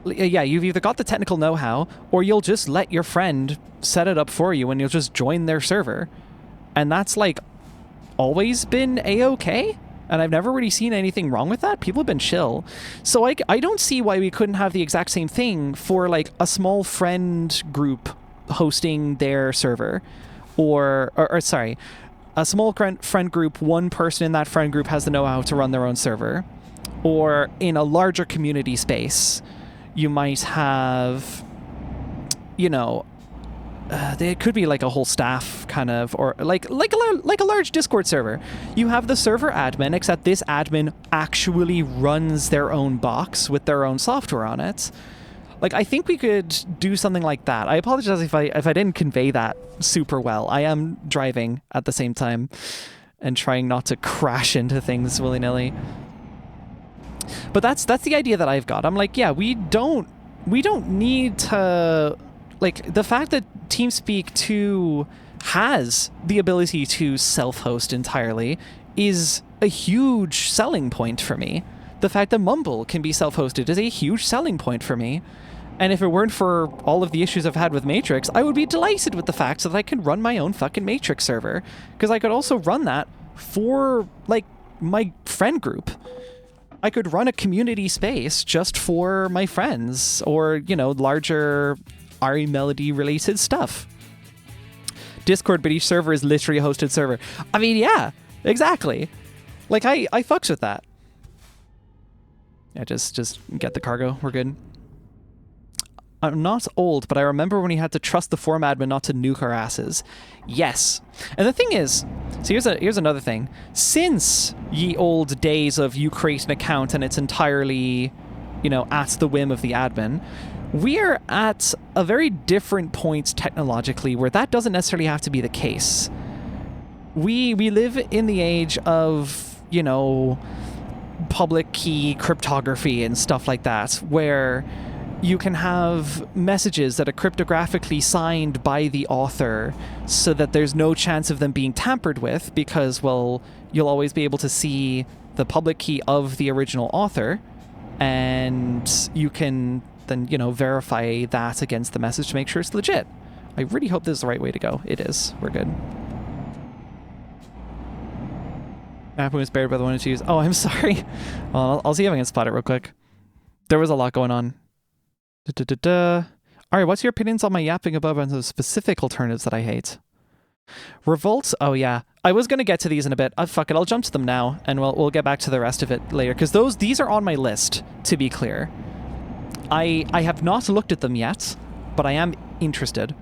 yeah, you've either got the technical know-how, or you'll just let your friend set it up for you, and you'll just join their server. And that's, like, always been A-okay. And I've never really seen anything wrong with that. People have been chill. So I don't see why we couldn't have the exact same thing for, like, a small friend group hosting their server. Or sorry, a small friend group, one person in that friend group has the know-how to run their own server. Or in a larger community space, you might have, you know, it could be like a whole staff kind of, or like a large Discord server. You have the server admin, except this admin actually runs their own box with their own software on it. Like, I think we could do something like that. I apologize if I didn't convey that super well. I am driving at the same time and trying not to crash into things willy-nilly. But that's the idea that I've got. I'm like, yeah, we don't need to, like, the fact that TeamSpeak 2 has the ability to self-host entirely is a huge selling point for me. The fact that Mumble can be self-hosted is a huge selling point for me. And if it weren't for all of the issues I've had with Matrix, I would be delighted with the fact that I can run my own fucking Matrix server. Because I could also run that for, like, my friend group. I could run a community space just for my friends, or, you know, larger RE Melody related stuff. Discord, but each server is literally a hosted server. I mean, yeah, exactly. Like, I fucks with that. Yeah, just get the cargo. We're good. I'm not old, but I remember when we had to trust the forum admin not to nuke our asses. Yes. And the thing is, so here's another thing. Since ye old days of you create an account and it's entirely, you know, at the whim of the admin, we are at a very different point technologically where that doesn't necessarily have to be the case. We live in the age of, you know, public key cryptography and stuff like that, where you can have messages that are cryptographically signed by the author so that there's no chance of them being tampered with because, well, you'll always be able to see the public key of the original author, and you can then, you know, verify that against the message to make sure it's legit. I really hope this is the right way to go. It is. We're good. Map was buried by the one to choose. Oh, I'm sorry. Well, I'll see if I can spot it real quick. There was a lot going on. Alright, what's your opinions on my yapping above on the specific alternatives that I hate? Revolts? Oh yeah. I was going to get to these in a bit. Fuck it, I'll jump to them now, and we'll get back to the rest of it later, because these are on my list, to be clear. I have not looked at them yet, but I am interested.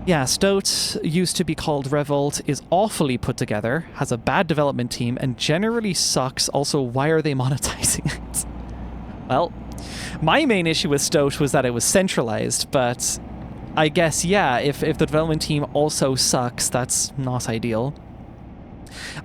Yeah, Stoat used to be called Revolt, is awfully put together, has a bad development team, and generally sucks. Also, why are they monetizing it? Well, my main issue with Stoat was that it was centralized, but I guess, yeah, if the development team also sucks, that's not ideal.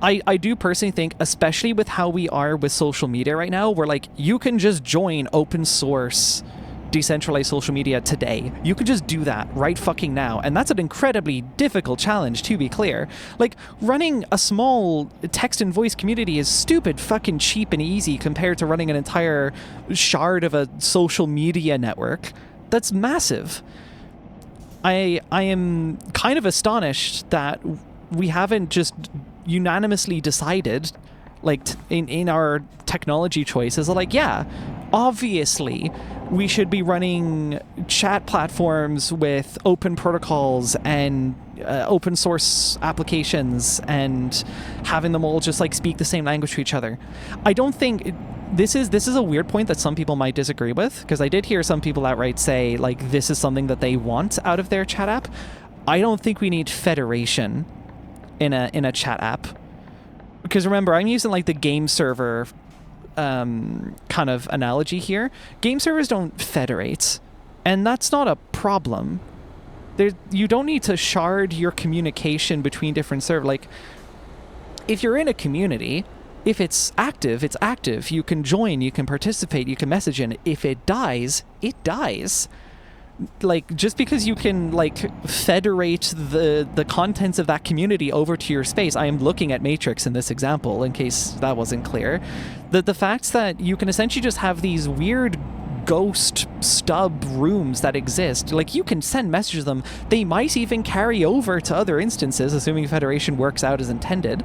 I do personally think, especially with how we are with social media right now, where, like, you can just join open source decentralized social media today. You can just do that right fucking now, and that's an incredibly difficult challenge, to be clear. Like, running a small text and voice community is stupid fucking cheap and easy compared to running an entire shard of a social media network. That's massive. I am kind of astonished that we haven't just unanimously decided, like, in our technology choices, like, yeah, obviously we should be running chat platforms with open protocols and open source applications and having them all just, like, speak the same language to each other. I don't think this is a weird point that some people might disagree with, because I did hear some people outright say, like, this is something that they want out of their chat app. I don't think we need federation in a chat app, because remember, I'm using, like, the game server kind of analogy here. Game servers don't federate, and that's not a problem. You don't need to shard your communication between different servers. Like, if you're in a community, if it's active, it's active. You can join, you can participate, you can message in. If it dies, it dies. Like, just because you can, like, federate the contents of that community over to your space. I am looking at Matrix in this example, in case that wasn't clear. The fact that you can essentially just have these weird ghost stub rooms that exist, like, you can send messages to them. They might even carry over to other instances, assuming federation works out as intended.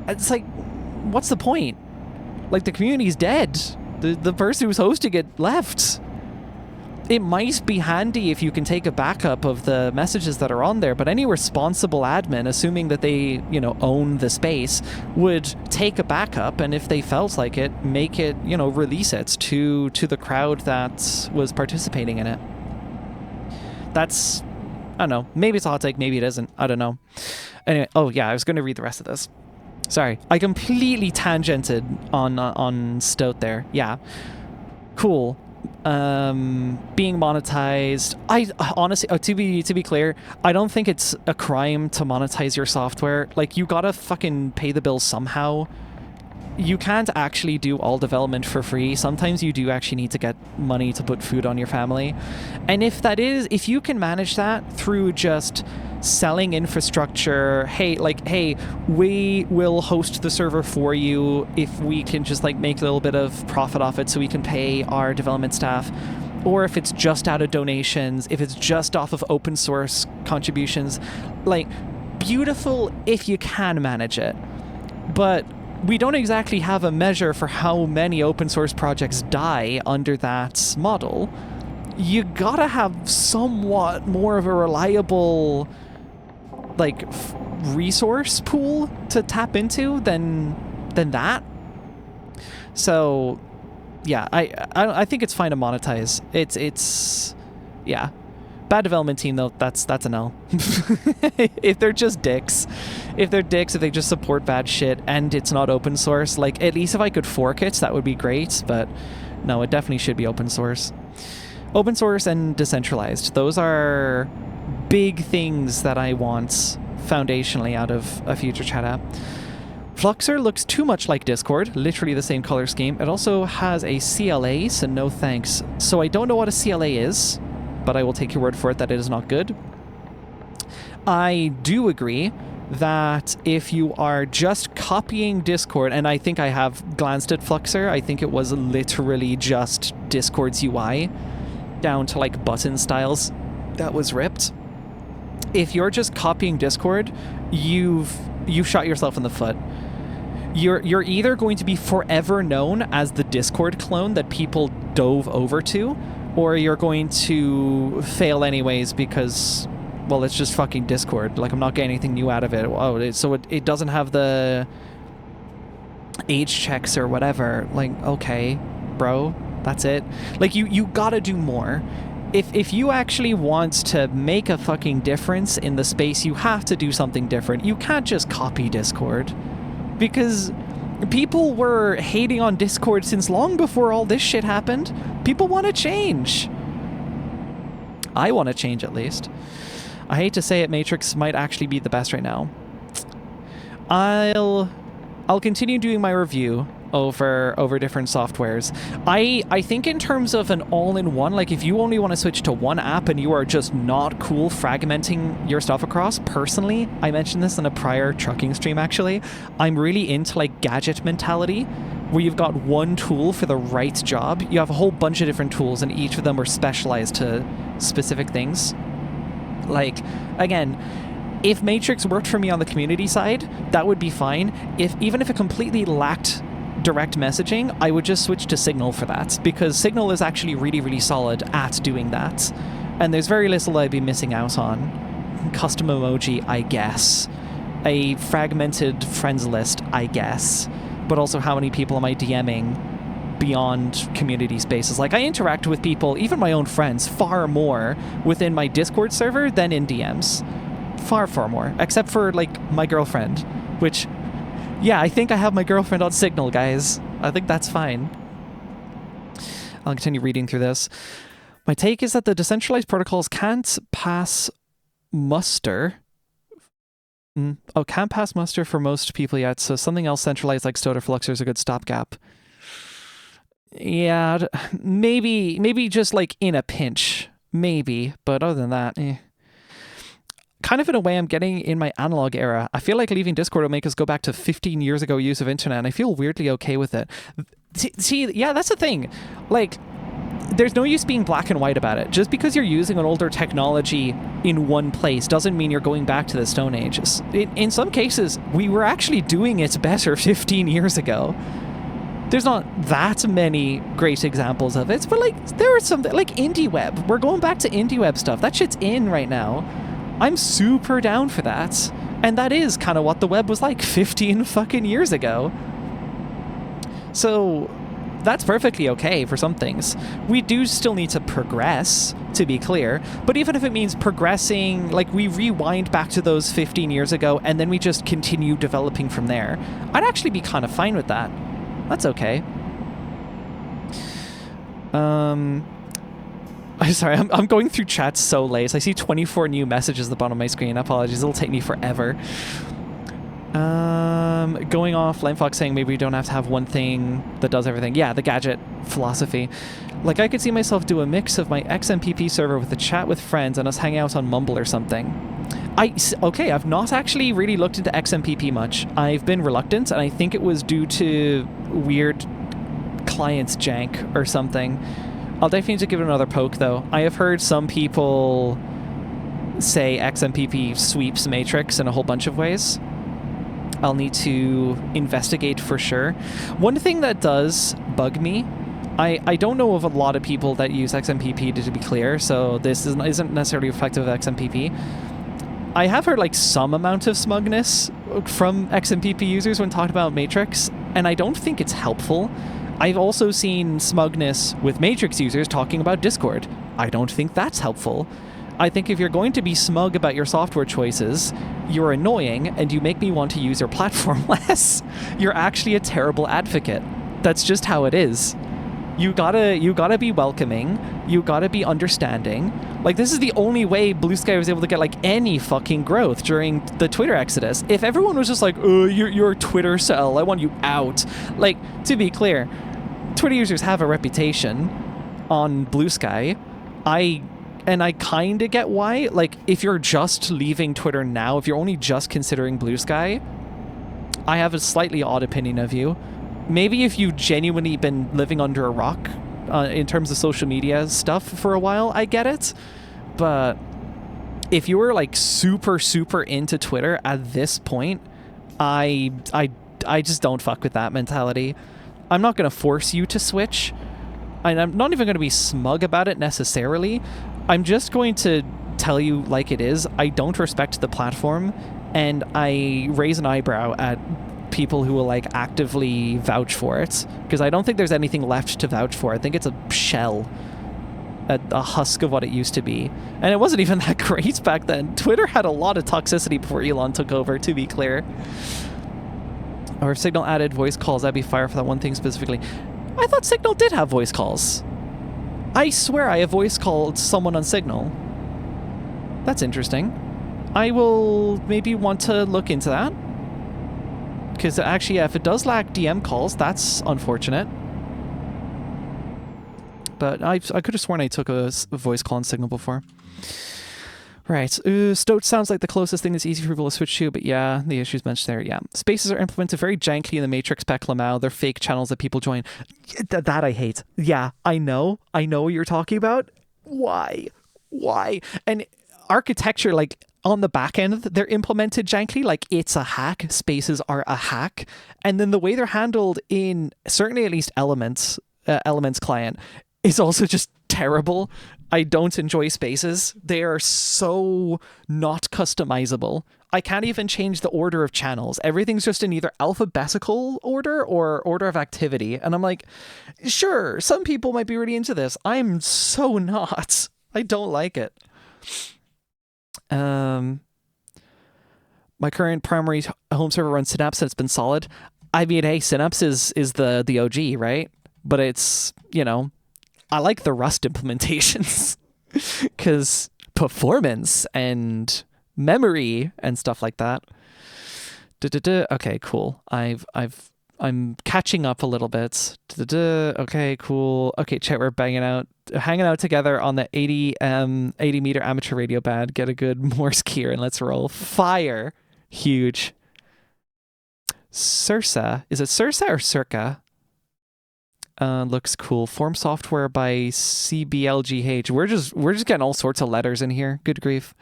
It's like, what's the point? Like, the community's dead. The person who's hosting it left. It might be handy if you can take a backup of the messages that are on there, but any responsible admin, assuming that they, you know, own the space, would take a backup, and if they felt like it, make it, you know, release it to the crowd that was participating in it. That's, I don't know, maybe it's a hot take, maybe it isn't, I don't know. Anyway, oh yeah, I was going to read the rest of this. Sorry, I completely tangented on Stoat there. Yeah, cool. Being monetized, I honestly, to be clear, I don't think it's a crime to monetize your software. Like, you gotta fucking pay the bills somehow. You can't actually do all development for free. Sometimes you do actually need to get money to put food on your family. And if you can manage that through just selling infrastructure, hey, we will host the server for you if we can just, like, make a little bit of profit off it so we can pay our development staff, or if it's just out of donations, if it's just off of open source contributions, like, beautiful if you can manage it. But we don't exactly have a measure for how many open source projects die under that model. You gotta have somewhat more of a reliable, like, resource pool to tap into than that. So yeah, I think it's fine to monetize. It's yeah. Bad development team, though, that's a no. If they're just dicks, if they just support bad shit and it's not open source, like, at least if I could fork it, that would be great, but no, it definitely should be open source. Open source and decentralized, those are big things that I want foundationally out of a future chat app. Fluxer looks too much like Discord, literally the same color scheme. It also has a CLA, so no thanks. So I don't know what a CLA is, but I will take your word for it that it is not good. I do agree that if you are just copying Discord, and I think I have glanced at Fluxer, I think it was literally just Discord's UI, down to, like, button styles that was ripped. If you're just copying Discord, you've shot yourself in the foot. You're either going to be forever known as the Discord clone that people dove over to, or you're going to fail anyways because, well, it's just fucking Discord. Like, I'm not getting anything new out of it. Oh, so it doesn't have the age checks or whatever. Like, okay, bro, that's it. Like, you gotta do more. if you actually want to make a fucking difference in the space, you have to do something different. You can't just copy Discord, because people were hating on Discord since long before all this shit happened. People want to change. I want to change, at least. I hate to say it, Matrix might actually be the best right now. I'll continue doing my review over different softwares. I think in terms of an all-in-one, like if you only want to switch to one app and you are just not cool fragmenting your stuff across, personally, I mentioned this in a prior trucking stream actually, I'm really into like gadget mentality, where you've got one tool for the right job. You have a whole bunch of different tools and each of them are specialized to specific things. Like, again, if Matrix worked for me on the community side, that would be fine. Even if it completely lacked direct messaging, I would just switch to Signal for that, because Signal is actually really, really solid at doing that. And there's very little I'd be missing out on. Custom emoji, I guess. A fragmented friends list, I guess. But also, how many people am I DMing beyond community spaces? Like, I interact with people, even my own friends, far more within my Discord server than in DMs. Far, far more. Except for, like, my girlfriend, which... yeah, I think I have my girlfriend on Signal, guys. I think that's fine. I'll continue reading through this. My take is that the decentralized protocols can't pass muster. Can't pass muster for most people yet, so something else centralized like Stode or Fluxor is a good stopgap. Yeah, maybe just like in a pinch. Maybe, but other than that, kind of in a way I'm getting in my analog era. I feel like leaving Discord will make us go back to 15 years ago use of internet, and I feel weirdly okay with it. See, yeah, that's the thing. Like, there's no use being black and white about it. Just because you're using an older technology in one place doesn't mean you're going back to the Stone Age. In some cases, we were actually doing it better 15 years ago. There's not that many great examples of it, but like, there are some, like indie web. We're going back to indie web stuff. That shit's in right now. I'm super down for that. And that is kind of what the web was like 15 fucking years ago. So that's perfectly okay for some things. We do still need to progress, to be clear. But even if it means progressing, like we rewind back to those 15 years ago and then we just continue developing from there, I'd actually be kind of fine with that. That's okay. Sorry, I'm going through chats so late. I see 24 new messages at the bottom of my screen. Apologies, it'll take me forever. Going off, Lamefox saying maybe we don't have to have one thing that does everything. Yeah, the gadget philosophy. Like, I could see myself do a mix of my XMPP server with a chat with friends and us hang out on Mumble or something. Okay, I've not actually really looked into XMPP much. I've been reluctant, and I think it was due to weird clients jank or something. I'll definitely need to give it another poke, though. I have heard some people say XMPP sweeps Matrix in a whole bunch of ways. I'll need to investigate for sure. One thing that does bug me, I don't know of a lot of people that use XMPP, to be clear, so this isn't necessarily reflective of XMPP. I have heard like some amount of smugness from XMPP users when talking about Matrix, and I don't think it's helpful. I've also seen smugness with Matrix users talking about Discord. I don't think that's helpful. I think if you're going to be smug about your software choices, you're annoying and you make me want to use your platform less. You're actually a terrible advocate. That's just how it is. You gotta be welcoming. You gotta be understanding. Like, this is the only way Blue Sky was able to get like any fucking growth during the Twitter exodus. If everyone was just like, oh, you're a Twitter cell, I want you out. Like, to be clear, Twitter users have a reputation on Blue Sky. I kind of get why. Like, if you're just leaving Twitter now, if you're only just considering Blue Sky, I have a slightly odd opinion of you. Maybe if you've genuinely been living under a rock in terms of social media stuff for a while, I get it. But if you were like super, super into Twitter at this point, I just don't fuck with that mentality. I'm not going to force you to switch. And I'm not even going to be smug about it necessarily. I'm just going to tell you like it is. I don't respect the platform, and I raise an eyebrow at people who will like actively vouch for it, because I don't think there's anything left to vouch for. I think it's a shell. a husk of what it used to be. And it wasn't even that great back then. Twitter had a lot of toxicity before Elon took over, to be clear. Or if Signal added voice calls, that'd be fire for that one thing specifically. I thought Signal did have voice calls. I swear I have voice called someone on Signal. That's interesting. I will maybe want to look into that. Because actually, yeah, if it does lack DM calls, that's unfortunate. But I could have sworn I took a voice call on Signal before. Right. Stoat sounds like the closest thing that's easy for people to switch to, but yeah, the issues mentioned there, yeah. Spaces are implemented very janky in the Matrix Spec Lamau. They're fake channels that people join. That I hate. Yeah, I know what you're talking about. Why? And architecture, like, on the back end, they're implemented jankly, like it's a hack. Spaces are a hack. And then the way they're handled in, certainly at least Elements client, is also just terrible. I don't enjoy spaces. They are so not customizable. I can't even change the order of channels. Everything's just in either alphabetical order or order of activity. And I'm like, sure, some people might be really into this. I'm so not. I don't like it. My current primary home server runs Synapse and it's been solid. I mean, hey, Synapse is the OG, right? But it's, you know, I like the Rust implementations because performance and memory and stuff like that. Okay, cool. I'm catching up a little bit. Okay, cool. Okay, chat, we're hanging out together on the 80 meter amateur radio band. Get a good Morse key and let's roll. Fire. Huge. Sursa. Is it Sursa or Circa? Looks cool. Form software by CBLGH. We're just getting all sorts of letters in here. Good grief.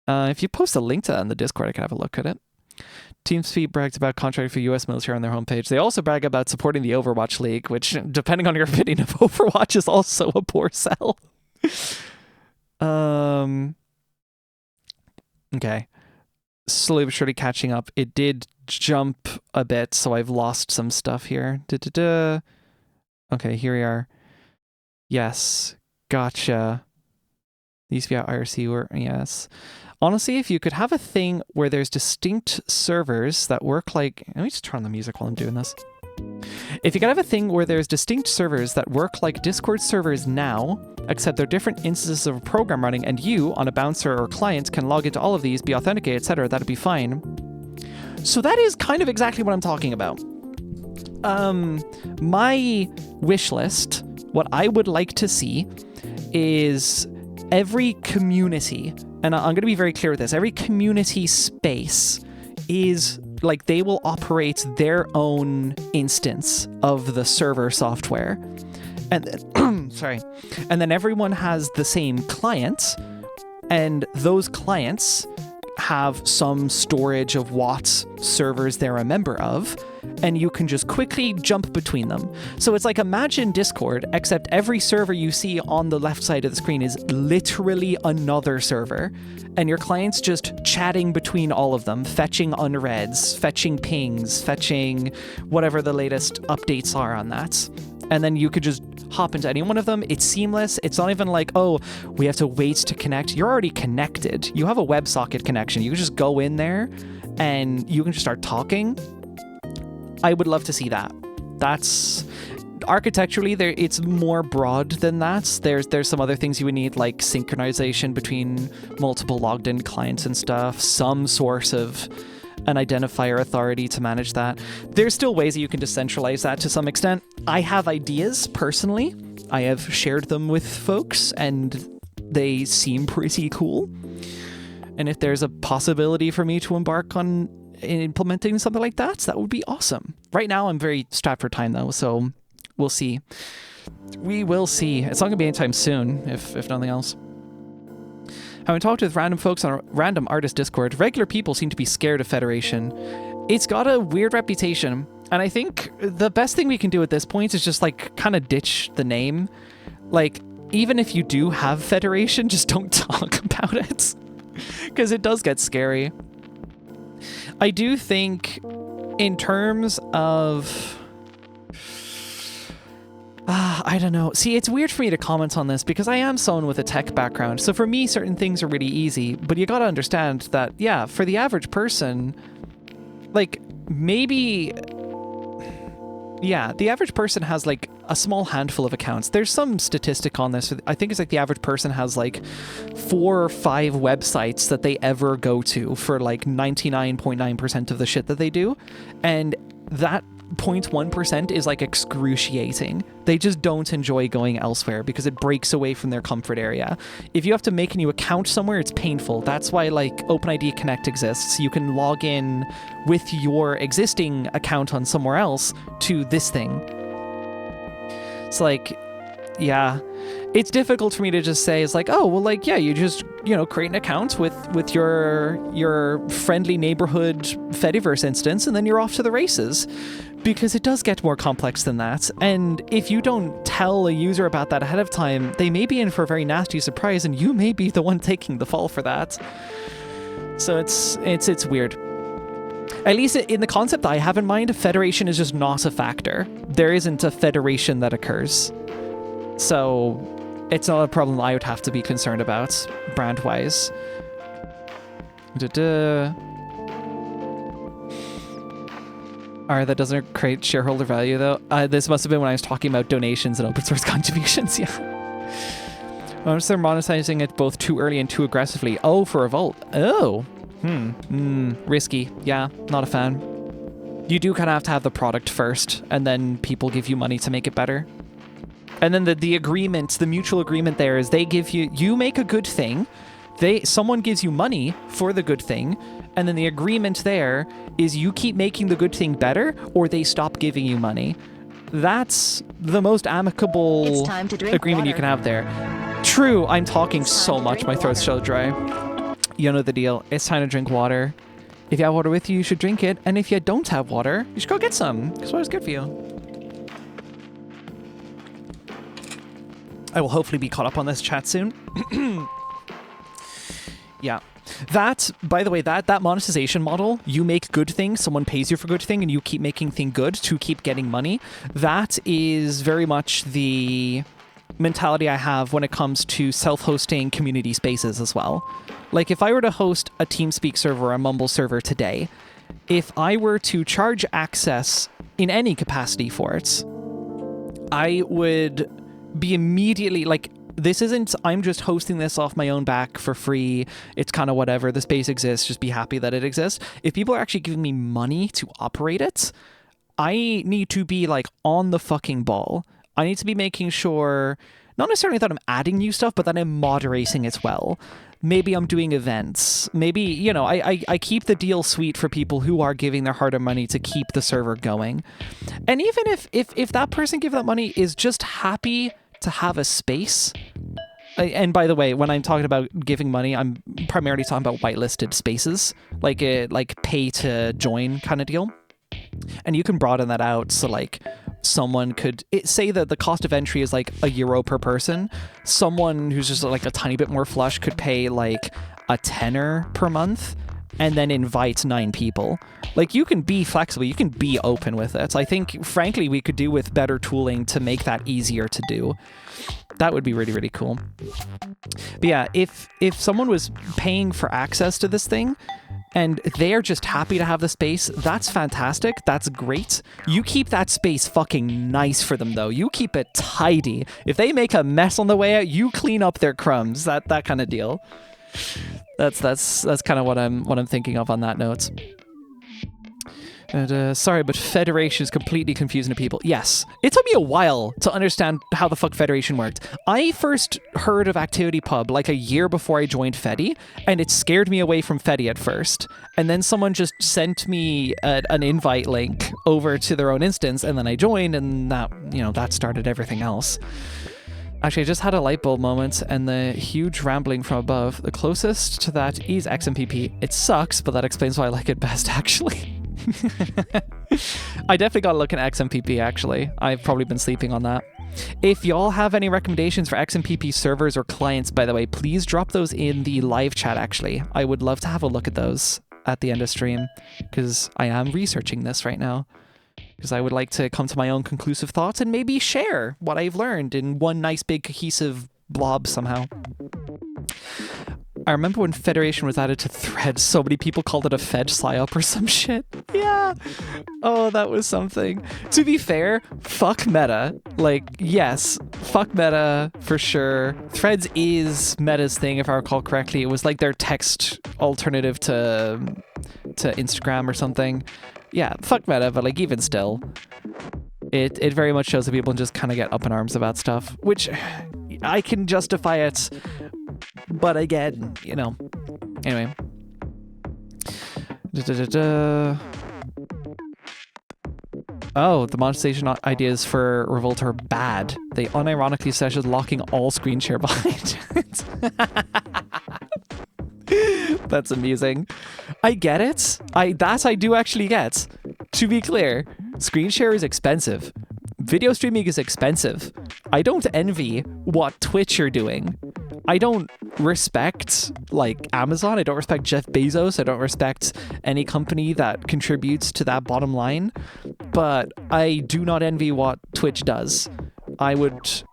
If you post a link to that in the Discord, I can have a look at it. TeamSpeak brags about contracting for U.S. military on their homepage. They also brag about supporting the Overwatch League, which, depending on your opinion of Overwatch, is also a poor sell. Okay. Slowly but surely catching up. It did jump a bit, so I've lost some stuff here. Okay, here we are. Yes. Gotcha. These via IRC were, yes. Honestly, if you could have a thing where there's distinct servers that work like... Let me just turn on the music while I'm doing this. If you could have a thing where there's distinct servers that work like Discord servers now, except they're different instances of a program running, and you, on a bouncer or client, can log into all of these, be authenticated, etc., that'd be fine. So that is kind of exactly what I'm talking about. My wish list, what I would like to see is every community, and I'm going to be very clear with this, every community space is like they will operate their own instance of the server software. And then, sorry. And then everyone has the same client, and those clients have some storage of what servers they're a member of, and you can just quickly jump between them. So it's like, imagine Discord, except every server you see on the left side of the screen is literally another server, and your client's just chatting between all of them, fetching unreads, fetching pings, fetching whatever the latest updates are on that. And then you could just hop into any one of them. It's seamless. It's not even like, oh, we have to wait to connect. You're already connected. You have a WebSocket connection. You can just go in there and you can just start talking. I would love to see that. That's architecturally there. It's more broad than that. There's some other things you would need, like synchronization between multiple logged in clients and stuff. Some source of an identifier authority to manage that. There's still ways that you can decentralize that to some extent. I have ideas personally. I have shared them with folks and they seem pretty cool. And if there's a possibility for me to embark on implementing something like that would be awesome. Right now I'm very strapped for time though, so we'll see. We will see. It's not gonna be anytime soon, if nothing else. Having talked with random folks on a random artist Discord, regular people seem to be scared of Federation. It's got a weird reputation, and I think the best thing we can do at this point is just like kind of ditch the name. Like, even if you do have Federation, just don't talk about it, because it does get scary. I do think in terms of I don't know. See, it's weird for me to comment on this because I am someone with a tech background. So for me, certain things are really easy. But you got to understand that, yeah, for the average person, like maybe, yeah, the average person has like a small handful of accounts. There's some statistic on this. I think it's like the average person has like 4 or 5 websites that they ever go to for like 99.9% of the shit that they do. And that 0.1% is like excruciating. They just don't enjoy going elsewhere because it breaks away from their comfort area. If you have to make a new account somewhere, it's painful. That's why like OpenID Connect exists. You can log in with your existing account on somewhere else to this thing. It's like, yeah, it's difficult for me to just say, it's like, oh, well, like, yeah, you just, you know, create an account with your friendly neighborhood Fediverse instance, and then you're off to the races. Because it does get more complex than that. And if you don't tell a user about that ahead of time, they may be in for a very nasty surprise, and you may be the one taking the fall for that. So it's weird. At least in the concept I have in mind, federation is just not a factor. There isn't a federation that occurs. So it's not a problem I would have to be concerned about, brand-wise. Alright, that doesn't create shareholder value, though. This must have been when I was talking about donations and open source contributions, yeah. Once they're monetizing it both too early and too aggressively. Oh, for Revolt. Oh. Risky. Yeah, not a fan. You do kind of have to have the product first, and then people give you money to make it better. And then the agreement, the mutual agreement there is they give you make a good thing, someone gives you money for the good thing, and then the agreement there is you keep making the good thing better, or they stop giving you money. That's the most amicable agreement you can have there. True, I'm talking so much, my throat's so dry. You know the deal. It's time to drink water. If you have water with you, you should drink it. And if you don't have water, you should go get some. Because water's good for you. I will hopefully be caught up on this chat soon. Yeah. That, by the way, that monetization model, you make good things, someone pays you for good thing, and you keep making thing good to keep getting money. That is very much the mentality I have when it comes to self-hosting community spaces as well. Like, if I were to host a TeamSpeak server or a Mumble server today, if I were to charge access in any capacity for it, I would be immediately, like, this isn't, I'm just hosting this off my own back for free. It's kind of whatever. The space exists. Just be happy that it exists. If people are actually giving me money to operate it, I need to be, like, on the fucking ball. I need to be making sure, not necessarily that I'm adding new stuff, but that I'm moderating it well. Maybe I'm doing events. Maybe, you know, I keep the deal sweet for people who are giving their hard-earned money to keep the server going. And even if that person giving that money is just happy to have a space, and by the way, when I'm talking about giving money, I'm primarily talking about whitelisted spaces, like a pay to join kind of deal. And you can broaden that out, so like someone could say that the cost of entry is like €1 per person. Someone who's just like a tiny bit more flush could pay like a tenner per month and then invite 9 people. Like, you can be flexible, you can be open with it. I think, frankly, we could do with better tooling to make that easier to do. That would be really, really cool. But yeah, if someone was paying for access to this thing, and they're just happy to have the space, that's fantastic. That's great. You keep that space fucking nice for them, though. You keep it tidy. If they make a mess on the way out, you clean up their crumbs. That kind of deal. That's kind of what I'm thinking of on that note. And, sorry, but Federation is completely confusing to people. Yes, it took me a while to understand how the fuck Federation worked. I first heard of ActivityPub like a year before I joined Fedi, and it scared me away from Fedi at first. And then someone just sent me an invite link over to their own instance, and then I joined, and that started everything else. Actually, I just had a light bulb moment, and the huge rambling from above. The closest to that is XMPP. It sucks, but that explains why I like it best, actually. I definitely gotta look at XMPP, actually. I've probably been sleeping on that. If y'all have any recommendations for XMPP servers or clients, by the way, please drop those in the live chat, actually. I would love to have a look at those at the end of stream, because I am researching this right now. because I would like to come to my own conclusive thoughts and maybe share what I've learned in one nice big cohesive blob somehow. I remember when Federation was added to Threads, so many people called it a Fed psyop or some shit. Yeah. Oh, that was something. To be fair, fuck Meta. Like, yes, fuck Meta for sure. Threads is Meta's thing, if I recall correctly. It was like their text alternative to Instagram or something. Yeah, fuck Meta, but like even still, it very much shows that people just kind of get up in arms about stuff, which I can justify it. But again, you know, anyway. Oh, the monetization ideas for Revolt are bad. They unironically suggested locking all screen share behind it. That's amusing. I get it. I do actually get. To be clear, screen share is expensive. Video streaming is expensive. I don't envy what Twitch are doing. I don't respect like Amazon. I don't respect Jeff Bezos. I don't respect any company that contributes to that bottom line. But I do not envy what Twitch does. I would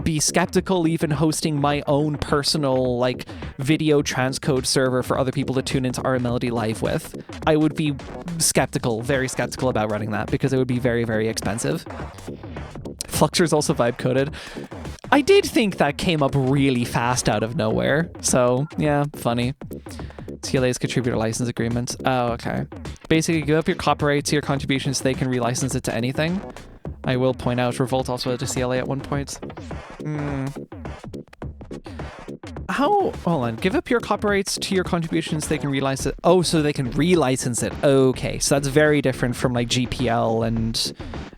be skeptical even hosting my own personal like video transcode server for other people to tune into our Melody Live with. I would be skeptical, very skeptical about running that because it would be very, very expensive. Fluxer is also vibe coded. I did think that came up really fast out of nowhere. So yeah, funny. TLA's contributor license agreement. Oh, okay. Basically, give up your copyright to your contributions so they can relicense it to anything. I will point out, Revolt also had a CLA at one point. Hold on. Give up your copyrights to your contributions, they can relicense it. Oh, so they can relicense it. Okay, so that's very different from like GPL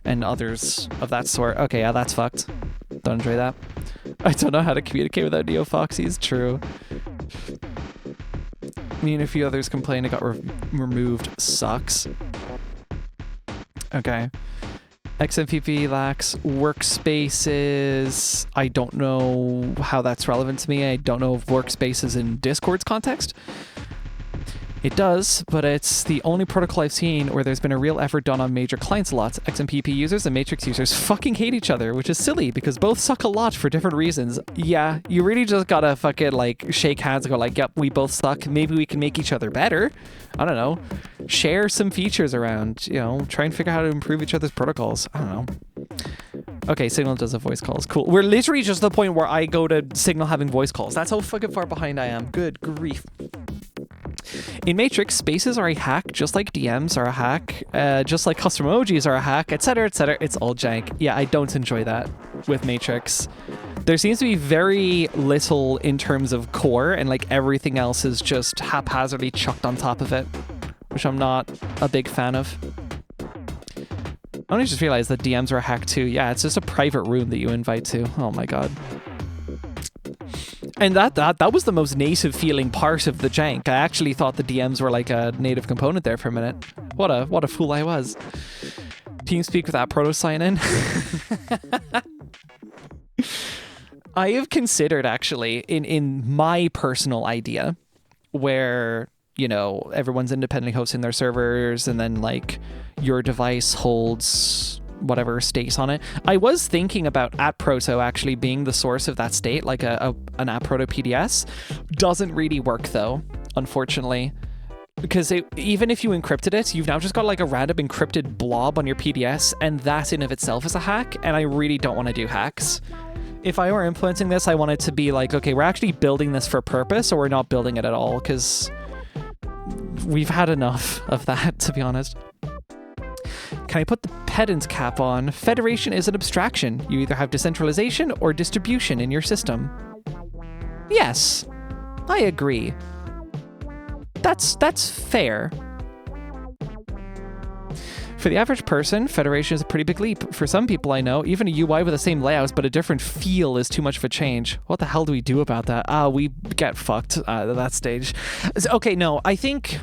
and others of that sort. Okay, yeah, that's fucked. Don't enjoy that. I don't know how to communicate without Neo Foxies. True. Me and a few others complained it got removed. Sucks. Okay. XMPP lacks workspaces. I don't know how that's relevant to me. I don't know if workspaces in Discord's context. It does, but it's the only protocol I've seen where there's been a real effort done on major clients a lot. XMPP users and Matrix users fucking hate each other, which is silly because both suck a lot for different reasons. Yeah, you really just gotta fucking like shake hands and go like, yep, we both suck. Maybe we can make each other better. I don't know. Share some features around, you know, try and figure out how to improve each other's protocols. I don't know. Okay, Signal does have voice calls. Cool. We're literally just at the point where I go to Signal having voice calls. That's how fucking far behind I am. Good grief. In Matrix, spaces are a hack, just like DMs are a hack, just like custom emojis are a hack, etc., etc. It's all jank. Yeah, I don't enjoy that with Matrix. There seems to be very little in terms of core, and like everything else is just haphazardly chucked on top of it, which I'm not a big fan of. I only just realized that DMs are a hack too. Yeah, it's just a private room that you invite to. Oh my god. And that was the most native feeling part of the jank. I actually thought the DMs were like a native component there for a minute. What a fool I was. TeamSpeak without proto sign-in. I have considered actually in my personal idea where, you know, everyone's independently hosting their servers and then like your device holds whatever state on it. I was thinking about @proto actually being the source of that state, like an @proto PDS. Doesn't really work though, unfortunately, because even if you encrypted it, you've now just got like a random encrypted blob on your PDS, and that in of itself is a hack, and I really don't want to do hacks. If I were implementing this, I want it to be like, okay, we're actually building this for purpose, or we're not building it at all, because we've had enough of that, to be honest. Can I put the pedant cap on? Federation is an abstraction. You either have decentralization or distribution in your system. Yes, I agree. That's fair. For the average person, Federation is a pretty big leap. For some people I know, even a UI with the same layouts but a different feel is too much of a change. What the hell do we do about that? We get fucked at that stage. Okay, no, I think...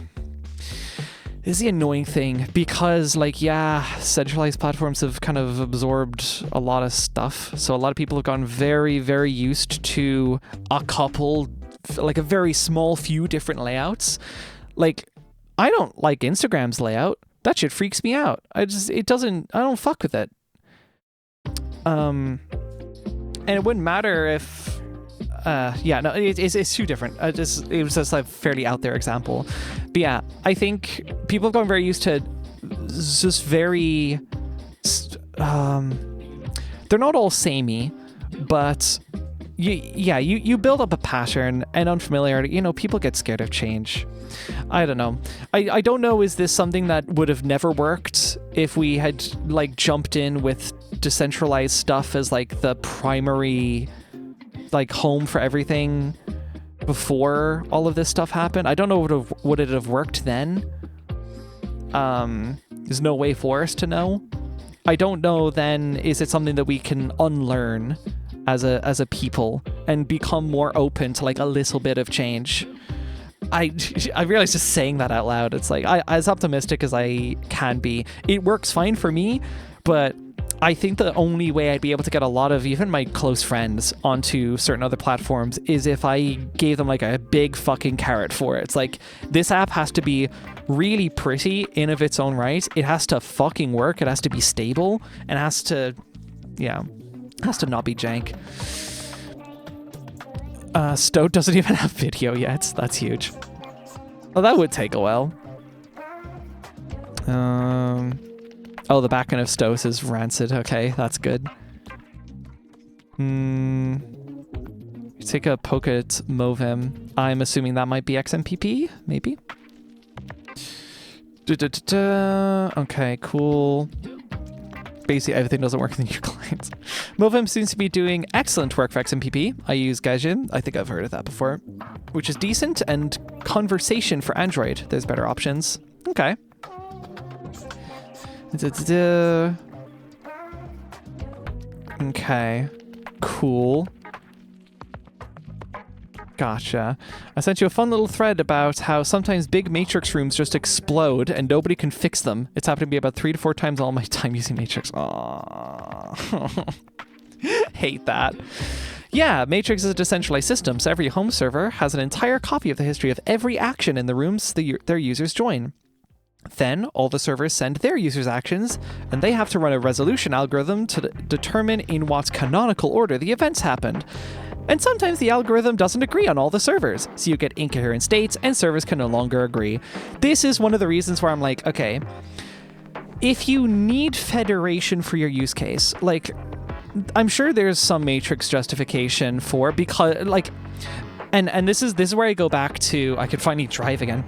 This is the annoying thing, because, like, yeah, centralized platforms have kind of absorbed a lot of stuff. So a lot of people have gotten very, very used to a couple, like a very small few different layouts. Like, I don't like Instagram's layout, That shit freaks me out. I don't fuck with it. And it wouldn't matter if, it's too different. It was just a fairly out there example. But yeah, I think people have gotten very used to just very, they're not all samey, but you build up a pattern and unfamiliarity. People get scared of change. I don't know. I don't know, is this something that would have never worked if we had like jumped in with decentralized stuff as like the primary like home for everything before all of this stuff happened? I don't know would it have worked then. There's no way for us to know. I don't know then, is it something that we can unlearn as a people and become more open to like a little bit of change? I realize just saying that out loud, it's like, as optimistic as I can be, it works fine for me, but I think the only way I'd be able to get a lot of even my close friends onto certain other platforms is if I gave them like a big fucking carrot for it. It's like, this app has to be really pretty in of its own right. It has to fucking work. It has to be stable, and has to not be jank. Stowe doesn't even have video yet. That's huge. Well, that would take a while. Oh, the backend of Stowe's is rancid. Okay, that's good. Take a poke at Movim. I'm assuming that might be XMPP, maybe? Okay, cool. Basically, everything doesn't work in the new clients. Movim seems to be doing excellent work for XMPP. I use Gaijin. I think I've heard of that before. Which is decent, and Conversation for Android. There's better options. Okay. Okay. Cool. Gotcha. I sent you a fun little thread about how sometimes big Matrix rooms just explode and nobody can fix them. It's happened to me about 3 to 4 times all my time using Matrix. Aww. Hate that. Yeah, Matrix is a decentralized system, so every home server has an entire copy of the history of every action in the rooms their users join. Then, all the servers send their users' actions, and they have to run a resolution algorithm to determine in what canonical order the events happened. And sometimes the algorithm doesn't agree on all the servers, so you get incoherent states and servers can no longer agree. This is one of the reasons where I'm like, okay, if you need federation for your use case, like, I'm sure there's some Matrix justification for, because, like, and this is where I go back to, I could finally drive again.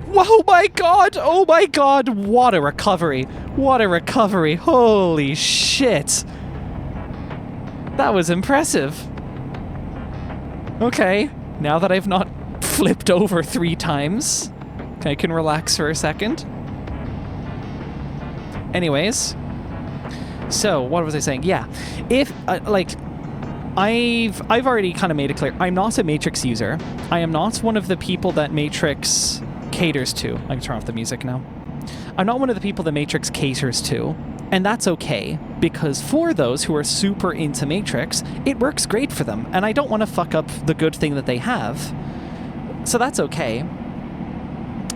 Oh my god, what a recovery. What a recovery. Holy shit. That was impressive. Okay, now that I've not flipped over 3 times, I can relax for a second. Anyways, so what was I saying? Yeah, if I've already kind of made it clear, I'm not a Matrix user. I am not one of the people that Matrix caters to. I can turn off the music now. I'm not one of the people that Matrix caters to. And that's okay, because for those who are super into Matrix, it works great for them, and I don't want to fuck up the good thing that they have. So that's okay.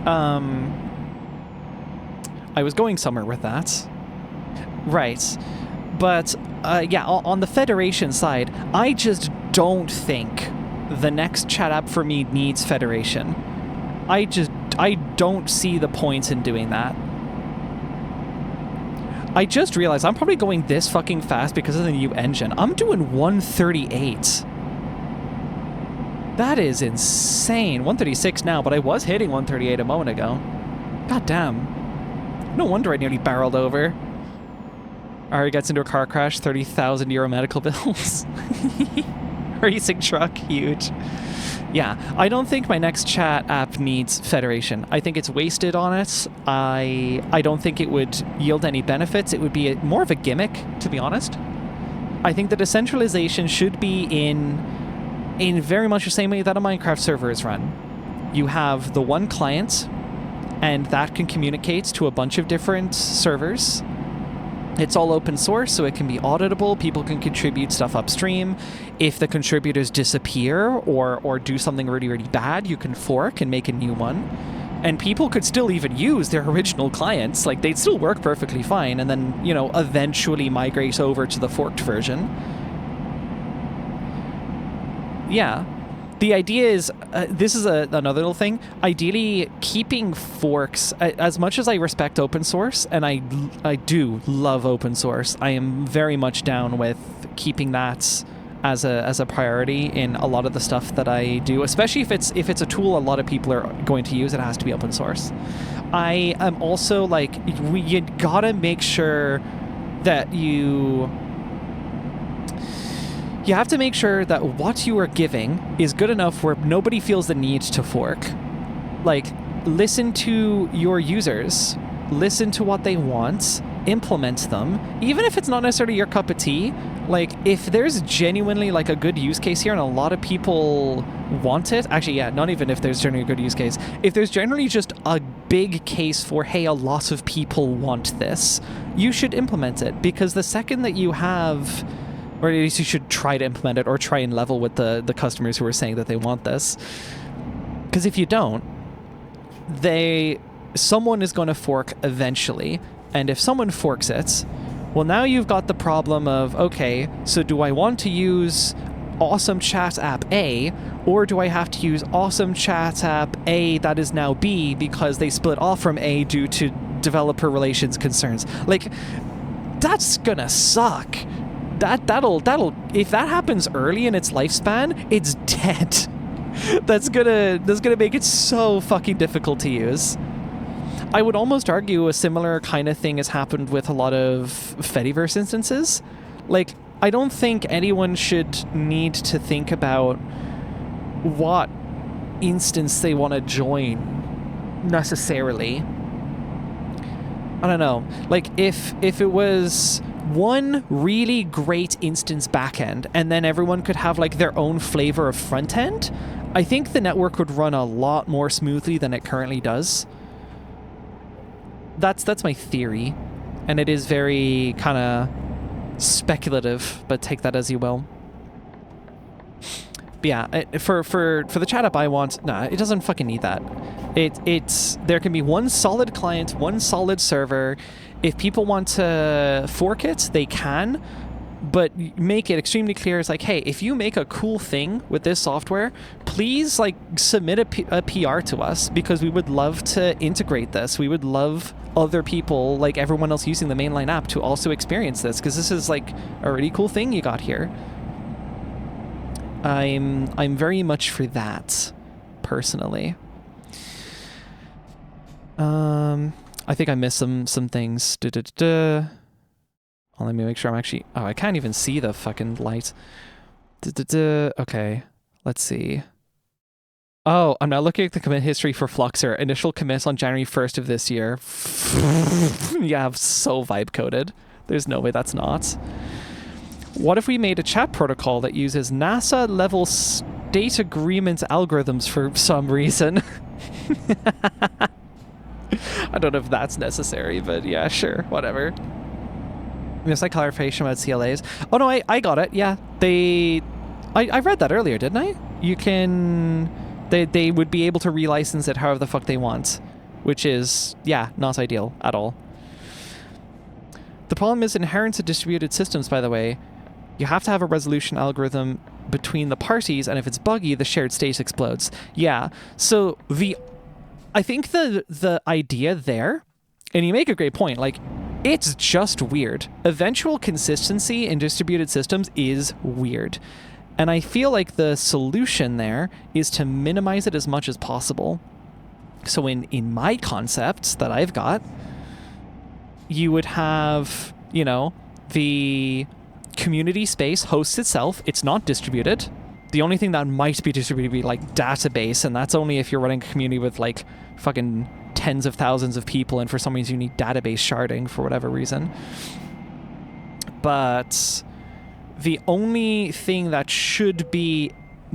I was going somewhere with that. Right. But, yeah, on the Federation side, I just don't think the next chat app for me needs Federation. I don't see the point in doing that. I just realized I'm probably going this fucking fast because of the new engine. I'm doing 138. That is insane. 136 now, but I was hitting 138 a moment ago. God damn. No wonder I nearly barreled over. Ari gets into a car crash, 30,000 euro medical bills. Racing truck, huge. Yeah, I don't think my next chat app needs Federation. I think it's wasted on it. I don't think it would yield any benefits. It would be more of a gimmick, to be honest. I think the decentralization should be in very much the same way that a Minecraft server is run. You have the one client, and that can communicate to a bunch of different servers. It's all open source, so it can be auditable. People can contribute stuff upstream. If the contributors disappear or do something really, really bad, you can fork and make a new one. and people could still even use their original clients. Like, they'd still work perfectly fine, and then, you know, eventually migrate over to the forked version. Yeah. The idea is, this is another little thing, ideally keeping forks, as much as I respect open source, and I do love open source, I am very much down with keeping that as a priority in a lot of the stuff that I do, especially if it's a tool a lot of people are going to use. It has to be open source. I am also like, you gotta make sure that you have to make sure that what you are giving is good enough where nobody feels the need to fork. Like, listen to your users, listen to what they want, implement them, even if it's not necessarily your cup of tea. Like, if there's genuinely like a good use case here and a lot of people want it, actually, yeah, not even if there's generally a good use case, if there's generally just a big case for, hey, a lot of people want this, you should implement it, because the second that you have, or at least you should try to implement it or try and level with the customers who are saying that they want this. Because if you don't, someone is going to fork eventually. And if someone forks it, well, now you've got the problem of, okay, so do I want to use Awesome Chat App A, or do I have to use Awesome Chat App A that is now B because they split off from A due to developer relations concerns? Like, that's gonna suck. That'll if that happens early in its lifespan, it's dead. That's gonna make it so fucking difficult to use. I would almost argue a similar kind of thing has happened with a lot of Fediverse instances. Like, I don't think anyone should need to think about what instance they want to join necessarily. I don't know. Like, if it was one really great instance backend and then everyone could have like their own flavor of front end, I think the network would run a lot more smoothly than it currently does. That's my theory, and it is very kind of speculative, but take that as you will. But yeah, for the chat app I want, nah, it doesn't fucking need that. It's there can be one solid client, one solid server. If people want to fork it, they can, but make it extremely clear. It's like, hey, if you make a cool thing with this software, please like submit a PR to us, because we would love to integrate this. We would love other people, like everyone else using the mainline app, to also experience this, because this is like a really cool thing you got here. I'm very much for that, personally. I think I missed some things. Oh, let me make sure I'm actually... Oh, I can't even see the fucking light. Okay, let's see. Oh, I'm now looking at the commit history for Fluxer. Initial commit on January 1st of this year. Yeah, so vibe coded. There's no way that's not. What if we made a chat protocol that uses NASA level state agreement algorithms for some reason? I don't know if that's necessary, but yeah, sure, whatever. Yes, I clarification about CLAs. Oh no, I got it. Yeah, I read that earlier, didn't I? You can... They would be able to relicense it however the fuck they want, which is, yeah, not ideal at all. The problem is inherent to distributed systems, by the way. You have to have a resolution algorithm between the parties, and if it's buggy, the shared state explodes. Yeah, so I think the idea there, and you make a great point, like, it's just weird. Eventual consistency in distributed systems is weird. And I feel like the solution there is to minimize it as much as possible. So in my concepts that I've got, you would have, you know, the community space hosts itself. It's not distributed. The only thing that might be distributed would be like database, and that's only if you're running a community with like fucking tens of thousands of people, and for some reason you need database sharding for whatever reason. But the only thing that should be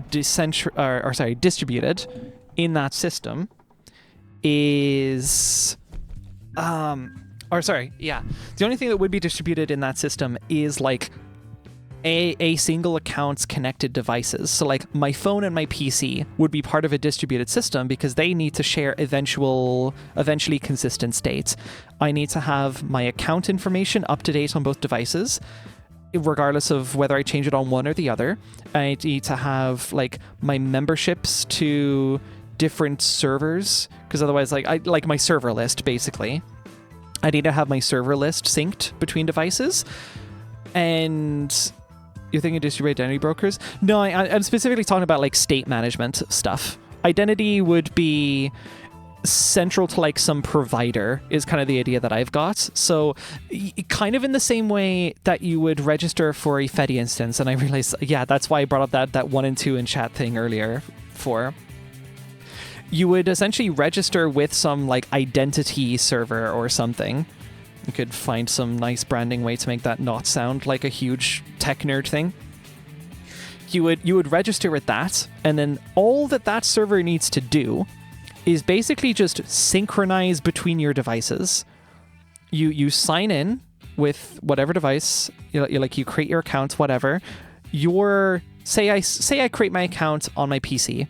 distributed in that system is the only thing that would be distributed in that system is like a single account's connected devices. So like my phone and my PC would be part of a distributed system because they need to share eventually consistent states. I need to have my account information up to date on both devices, regardless of whether I change it on one or the other. I need to have like my memberships to different servers, because otherwise like my server list, basically. I need to have my server list synced between devices. And you're thinking distributed identity brokers? No, I'm specifically talking about like state management stuff. Identity would be central to like some provider is kind of the idea that I've got. So kind of in the same way that you would register for a Fedi instance. And I realized, yeah, that's why I brought up that 1 and 2 in chat thing earlier for. You would essentially register with some like identity server or something. You could find some nice branding way to make that not sound like a huge tech nerd thing. You would register with that, and then all that server needs to do is basically just synchronize between your devices. You sign in with whatever device, you create your account, whatever. Say I create my account on my PC.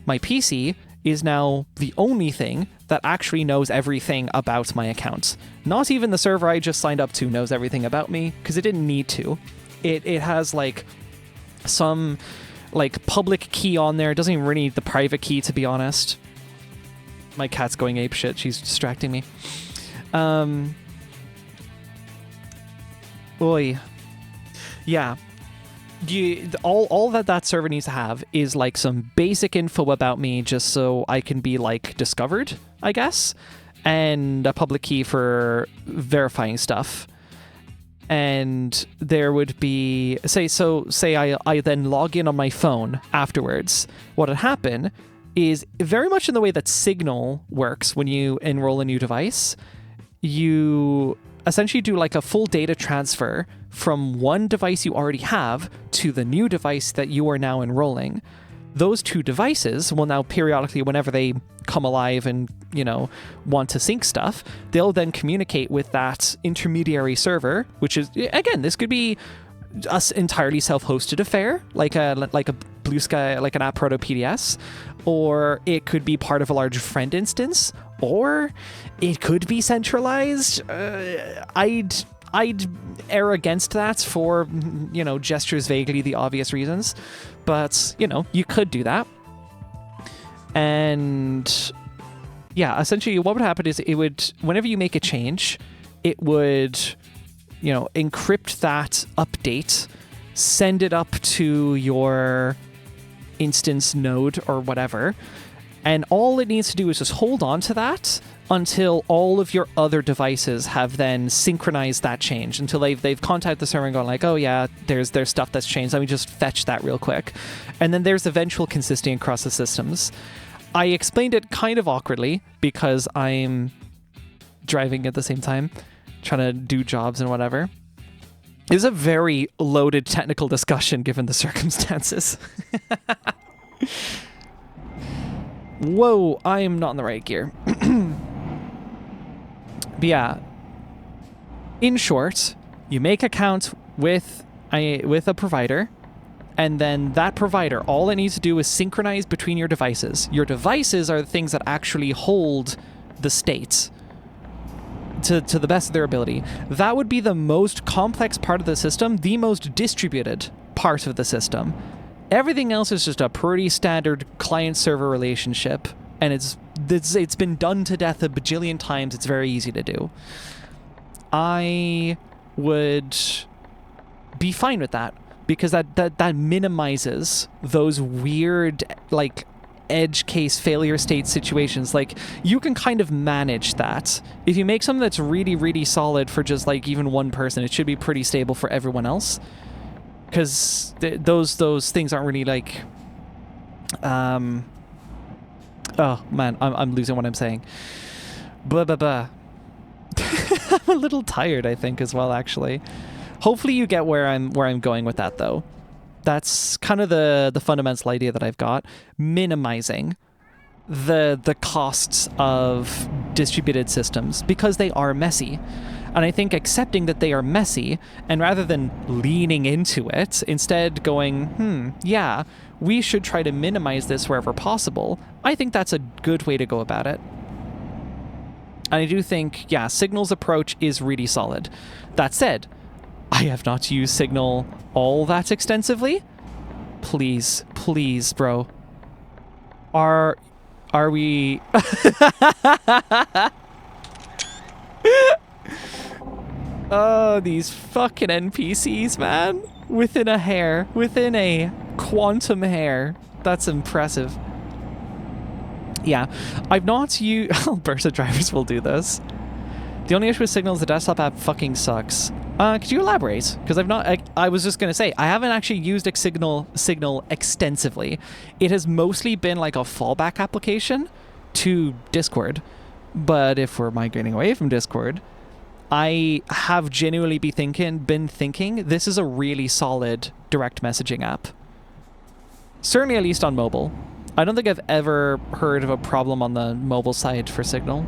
My PC is now the only thing that actually knows everything about my account. Not even the server I just signed up to knows everything about me, because it didn't need to. It has like some like public key on there. It doesn't even really need the private key, to be honest. My cat's going apeshit. She's distracting me. Oy. Yeah. All that server needs to have is like some basic info about me, just so I can be like discovered, I guess, and a public key for verifying stuff. And there would be say I then log in on my phone afterwards. What would happen is very much in the way that Signal works when you enroll a new device. You essentially do like a full data transfer from one device you already have to the new device that you are now enrolling. Those two devices will now periodically, whenever they come alive and, want to sync stuff, they'll then communicate with that intermediary server, which is, again, this could be an entirely self-hosted affair, like a Blue Sky, like an App Proto PDS, or it could be part of a large friend instance, or it could be centralized. I'd err against that for, gestures vaguely the obvious reasons. But, you could do that. And yeah, essentially what would happen is it would, whenever you make a change, it would, encrypt that update, send it up to your instance node or whatever. And all it needs to do is just hold on to that until all of your other devices have then synchronized that change, until they've contacted the server and gone like, oh yeah, there's stuff that's changed. Let me just fetch that real quick. And then there's eventual consistency across the systems. I explained it kind of awkwardly because I'm driving at the same time, trying to do jobs and whatever. It was a very loaded technical discussion given the circumstances. Whoa, I am not in the right gear. But yeah, in short, you make account with a provider, and then that provider, all it needs to do is synchronize between your devices. Your devices are the things that actually hold the state to the best of their ability. That would be the most complex part of the system, the most distributed part of the system. Everything else is just a pretty standard client-server relationship, and it's been done to death a bajillion times. It's very easy to do. I would be fine with that, because that minimizes those weird, like, edge case failure state situations. Like, you can kind of manage that. If you make something that's really, really solid for just, like, even one person, it should be pretty stable for everyone else. Because those things aren't really like, oh man, I'm losing what I'm saying. Blah blah blah. I'm a little tired, I think, as well. Actually, hopefully you get where I'm going with that, though. That's kind of the fundamental idea that I've got: minimizing the costs of distributed systems, because they are messy. And I think accepting that they are messy, and rather than leaning into it, instead going, yeah, we should try to minimize this wherever possible, I think that's a good way to go about it. And I do think, yeah, Signal's approach is really solid. That said, I have not used Signal all that extensively. Please, please, bro. Are we... Oh, these fucking NPCs, man. Within a hair. Within a quantum hair. That's impressive. Yeah, I've not used... Alberta drivers will do this. The only issue with Signal is the desktop app fucking sucks. Could you elaborate? Because I've not... I was just going to say, I haven't actually used Signal extensively. It has mostly been like a fallback application to Discord. But if we're migrating away from Discord, I have genuinely been thinking this is a really solid direct messaging app. Certainly at least on mobile. I don't think I've ever heard of a problem on the mobile side for Signal.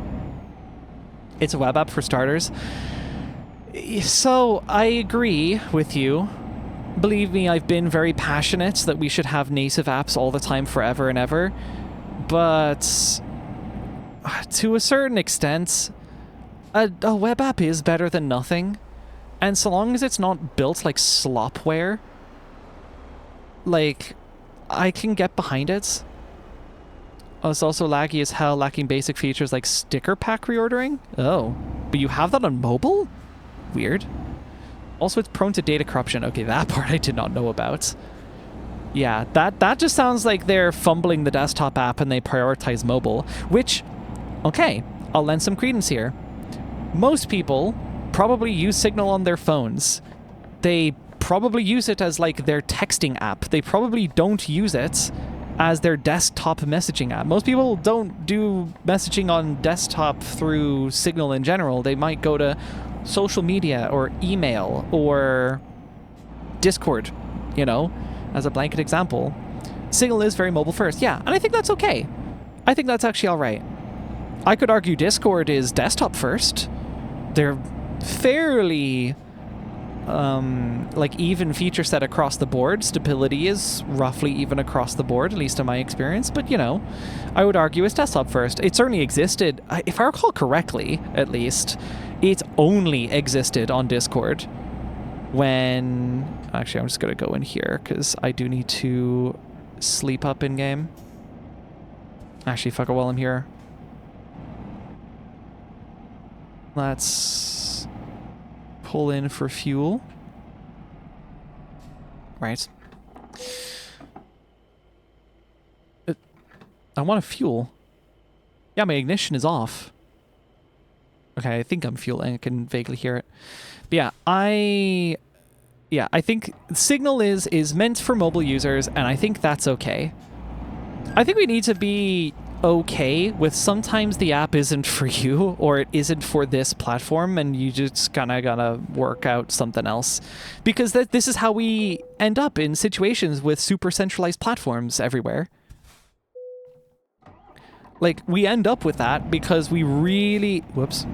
It's a web app for starters. So I agree with you. Believe me, I've been very passionate that we should have native apps all the time forever and ever. But to a certain extent, a web app is better than nothing. And so long as it's not built like slopware, like, I can get behind it. Oh, it's also laggy as hell, lacking basic features like sticker pack reordering. Oh, but you have that on mobile? Weird. Also, it's prone to data corruption. Okay, that part I did not know about. Yeah, that just sounds like they're fumbling the desktop app and they prioritize mobile, which, okay, I'll lend some credence here. Most people probably use Signal on their phones. They probably use it as like their texting app. They probably don't use it as their desktop messaging app. Most people don't do messaging on desktop through Signal in general. They might go to social media or email or Discord, you know, as a blanket example. Signal is very mobile first. Yeah, and I think that's okay. I think that's actually all right. I could argue Discord is desktop first. They're fairly like even feature set across the board. Stability is roughly even across the board, at least in my experience. But, you know, I would argue it's desktop first. It certainly existed, if I recall correctly, at least, it only existed on Discord when... Actually, I'm just going to go in here because I do need to sleep up in-game. Actually, fuck it while I'm here. Let's pull in for fuel. Right. I want to fuel. Yeah, my ignition is off. Okay, I think I'm fueling. I can vaguely hear it. But yeah, I think Signal is meant for mobile users, and I think that's okay. I think we need to be okay with sometimes the app isn't for you, or it isn't for this platform, and you just kind of gotta work out something else. Because this is how we end up in situations with super centralized platforms everywhere. Like, we end up with that because we really... Whoops.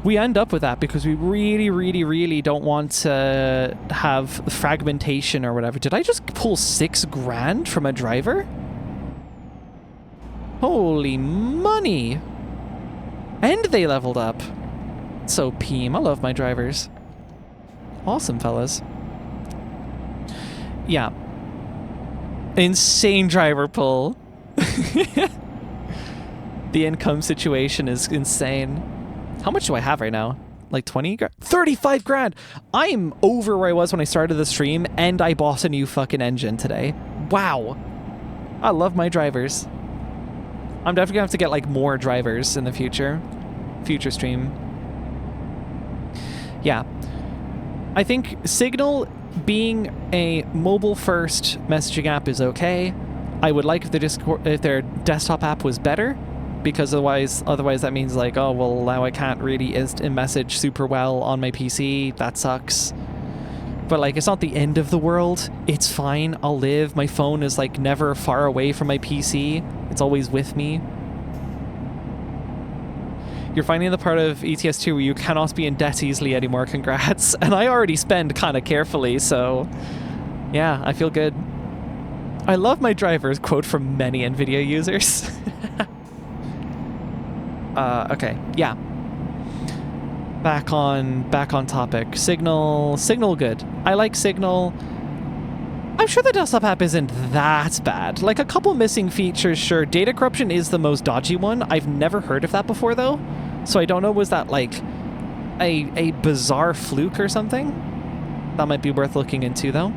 We end up with that because we really, really, really don't want to have fragmentation or whatever. Did I just pull $6,000 from a driver? Holy money! And they leveled up. So Peem, I love my drivers. Awesome, fellas. Yeah. Insane driver pull. The income situation is insane. How much do I have right now? Like 20 grand? 35 grand! I'm over where I was when I started the stream, and I bought a new fucking engine today. Wow. I love my drivers. I'm definitely gonna have to get like more drivers in the future stream. Yeah, I think Signal being a mobile first messaging app is okay. I would like if their desktop app was better, because otherwise that means like, oh well, now I can't really instant message super well on my PC. That sucks. But like, it's not the end of the world. It's fine. I'll live. My phone is like never far away from my PC. It's always with me. You're finding the part of ETS2 where you cannot be in debt easily anymore. Congrats. And I already spend kind of carefully, so yeah, I feel good. I love my drivers, quote from many NVIDIA users. Okay, yeah. Back on topic. Signal good. I like Signal. I'm sure the desktop app isn't that bad. Like, a couple missing features, sure. Data corruption is the most dodgy one. I've never heard of that before, though. So I don't know, was that, like, a bizarre fluke or something? That might be worth looking into, though.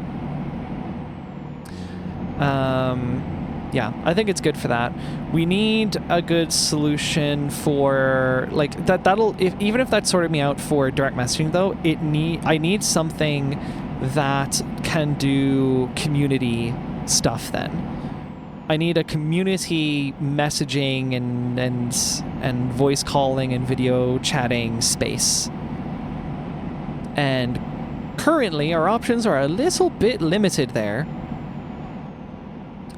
Yeah, I think it's good for that. We need a good solution for, like, even if that sorted me out for direct messaging, though, I need something that can do community stuff then. I need a community messaging and voice calling and video chatting space. And currently our options are a little bit limited there.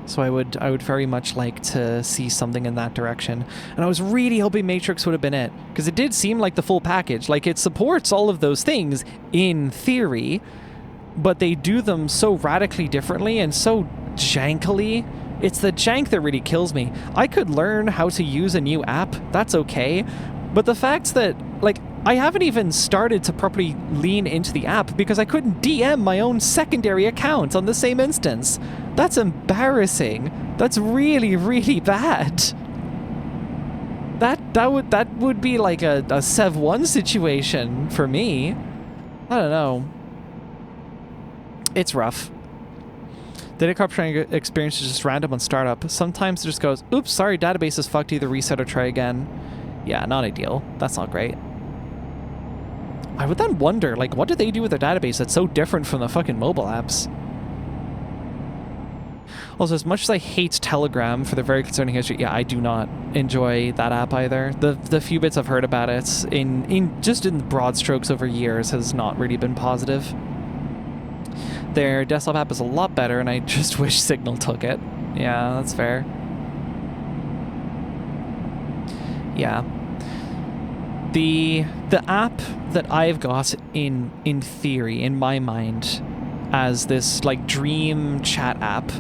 So I would very much like to see something in that direction. And I was really hoping Matrix would have been it, because it did seem like the full package. Like, it supports all of those things in theory, but they do them so radically differently and so jankily. It's the jank that really kills me. I could learn how to use a new app, that's okay, but the fact that, like, I haven't even started to properly lean into the app because I couldn't DM my own secondary account on the same instance. That's embarrassing. That's really, really bad. That would be like a Sev 1 situation for me. I don't know. It's rough. Data corruption experience is just random on startup. Sometimes it just goes, oops, sorry, database is fucked, either reset or try again. Yeah, not ideal. That's not great. I would then wonder, like, what do they do with their database that's so different from the fucking mobile apps? Also, as much as I hate Telegram for the very concerning history, yeah, I do not enjoy that app either. The few bits I've heard about it, just in broad strokes over years, has not really been positive. Their desktop app is a lot better, and I just wish Signal took it. Yeah, that's fair. Yeah. The app that I've got in theory, in my mind, as this, like, dream chat app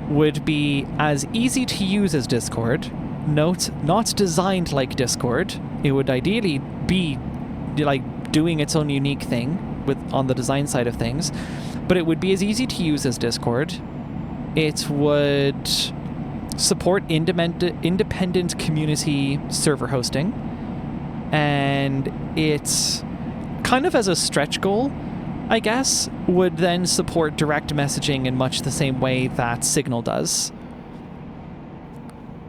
would be as easy to use as Discord. Note, not designed like Discord. It would ideally be, like, doing its own unique thing on the design side of things, but it would be as easy to use as Discord. It would support independent community server hosting. And it's kind of, as a stretch goal, I guess, would then support direct messaging in much the same way that Signal does.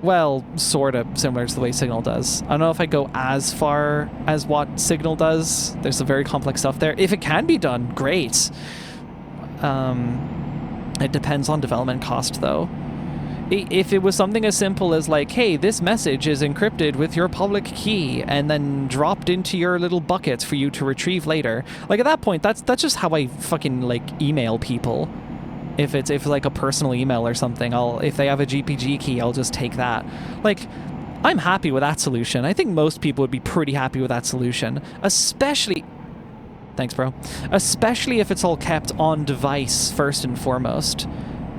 Well, sort of similar to the way Signal does. I don't know if I go as far as what Signal does. There's some very complex stuff there. If it can be done, great. It depends on development cost, though. If it was something as simple as, like, hey, this message is encrypted with your public key and then dropped into your little bucket for you to retrieve later, like, at that point, that's just how I fucking, like, email people. If it's like a personal email or something, if they have a GPG key, I'll just take that. Like, I'm happy with that solution. I think most people would be pretty happy with that solution, especially... Thanks, bro. Especially if it's all kept on device first and foremost.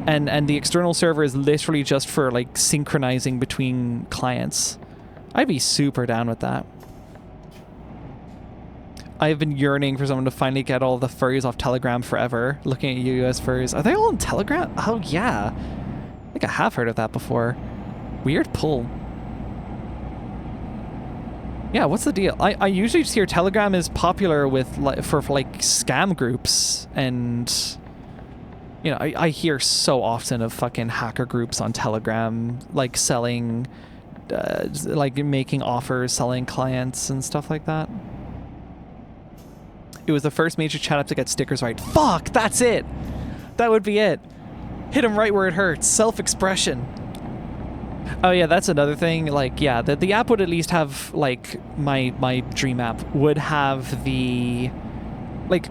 And the external server is literally just for, like, synchronizing between clients. I'd be super down with that. I've been yearning for someone to finally get all the furries off Telegram forever. Looking at US furries. Are they all on Telegram? Oh, yeah. I think I have heard of that before. Weird pull. Yeah, what's the deal? I usually just hear Telegram is popular with for scam groups, and... You know, I hear so often of fucking hacker groups on Telegram, like, selling, like, making offers, selling clients and stuff like that. It was the first major chat app to get stickers right. Fuck, that's it! That would be it. Hit him right where it hurts. Self-expression. Oh yeah, that's another thing. Like, yeah, the app would at least have, like, my dream app would have the, like,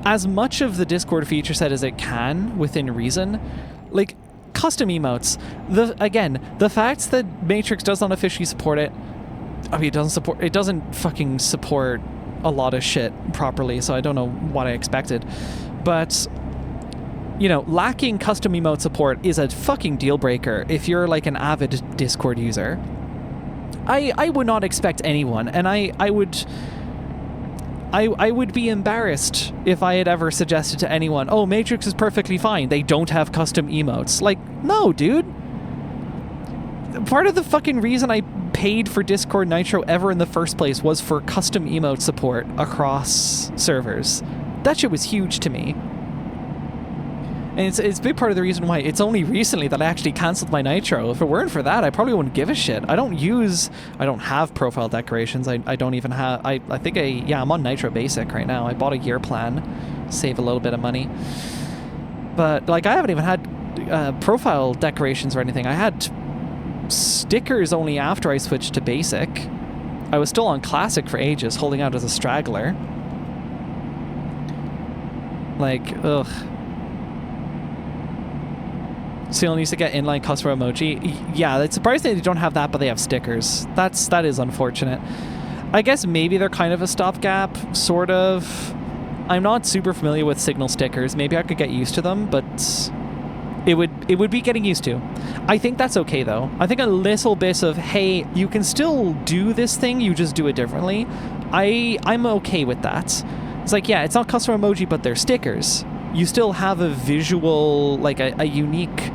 as much of the Discord feature set as it can within reason. Like, custom emotes. The fact that Matrix does not officially support it, I mean, it doesn't fucking support a lot of shit properly, so I don't know what I expected. But, you know, lacking custom emote support is a fucking deal breaker if you're like an avid Discord user. I would not expect anyone, and I would be embarrassed if I had ever suggested to anyone, oh, Matrix is perfectly fine, they don't have custom emotes. Like, no, dude. Part of the fucking reason I paid for Discord Nitro ever in the first place was for custom emote support across servers. That shit was huge to me. And it's a big part of the reason why it's only recently that I actually cancelled my Nitro. If it weren't for that, I probably wouldn't give a shit. I don't have profile decorations. I don't even have, I'm on Nitro Basic right now. I bought a year plan, save a little bit of money. But, like, I haven't even had profile decorations or anything. I had stickers only after I switched to Basic. I was still on Classic for ages, holding out as a straggler. Like, ugh. Seal needs to get inline customer emoji. Yeah, it's surprising they don't have that, but they have stickers. That is unfortunate. I guess maybe they're kind of a stopgap, sort of. I'm not super familiar with Signal stickers. Maybe I could get used to them, but it would be getting used to. I think that's okay though. I think a little bit of, hey, you can still do this thing, you just do it differently. I'm okay with that. It's like, yeah, it's not custom emoji, but they're stickers. You still have a visual, like a unique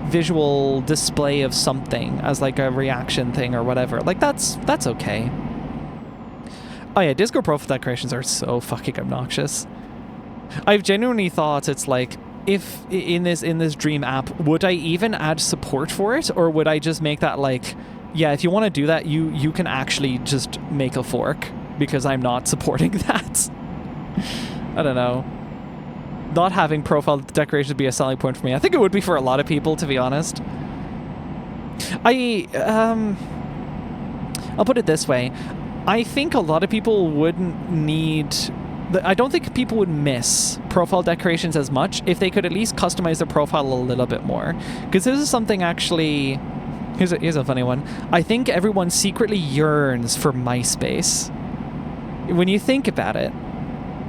visual display of something as like a reaction thing or whatever. Like that's okay. Oh yeah, Discord profile decorations are so fucking obnoxious. I've genuinely thought it's like, if in this dream app, would I even add support for it, or would I just make that like, yeah, if you want to do that, you can actually just make a fork, because I'm not supporting that. I don't know. Not having profile decorations be a selling point for me. I think it would be for a lot of people, to be honest. I'll put it this way. I think a lot of people wouldn't need... I don't think people would miss profile decorations as much if they could at least customize their profile a little bit more. Because this is something actually... Here's a funny one. I think everyone secretly yearns for MySpace. When you think about it,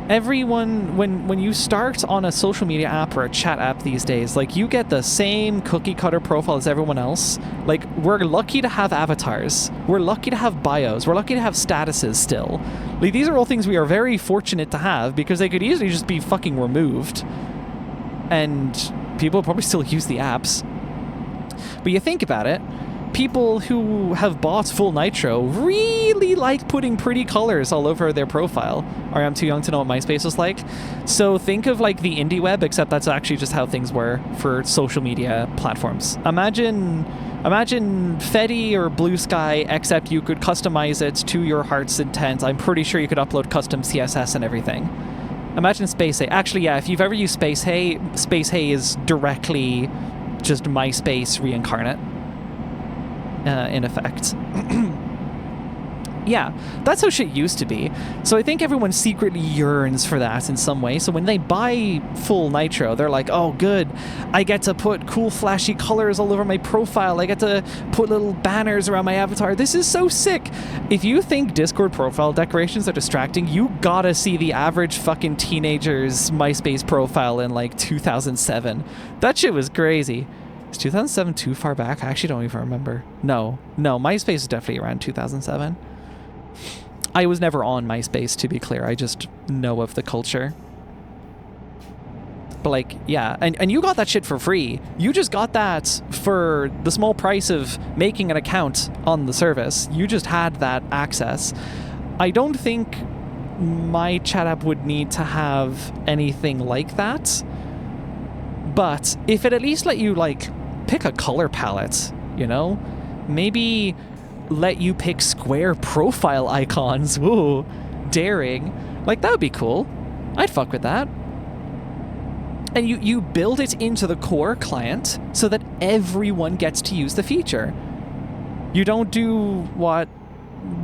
everyone, when you start on a social media app or a chat app these days, like, you get the same cookie cutter profile as everyone else. Like, we're lucky to have avatars. We're lucky to have bios. We're lucky to have statuses still. Like, these are all things we are very fortunate to have, because they could easily just be fucking removed. And people probably still use the apps. But you think about it, people who have bought full Nitro really like putting pretty colors all over their profile. Or I'm too young to know what MySpace was like. So think of like the indie web, except that's actually just how things were for social media platforms. Imagine Fetty or Blue Sky, except you could customize it to your heart's intent. I'm pretty sure you could upload custom CSS and everything. Imagine Space Hay. Actually, yeah, if you've ever used Space Hay is directly just MySpace reincarnate. In effect. Yeah, that's how shit used to be. So I think everyone secretly yearns for that in some way. So when they buy full Nitro, they're like, oh good, I get to put cool flashy colors all over my profile. I get to put little banners around my avatar. This is so sick. If you think Discord profile decorations are distracting, you gotta see the average fucking teenager's MySpace profile in like 2007. That shit was crazy. Is 2007 too far back? I actually don't even remember. No, MySpace is definitely around 2007. I was never on MySpace, to be clear. I just know of the culture. But like, yeah, and you got that shit for free. You just got that for the small price of making an account on the service. You just had that access. I don't think my chat app would need to have anything like that. But if it at least let you, like, pick a color palette, you know? Maybe let you pick square profile icons. Ooh, daring. Like, that would be cool. I'd fuck with that. And you build it into the core client so that everyone gets to use the feature. You don't do what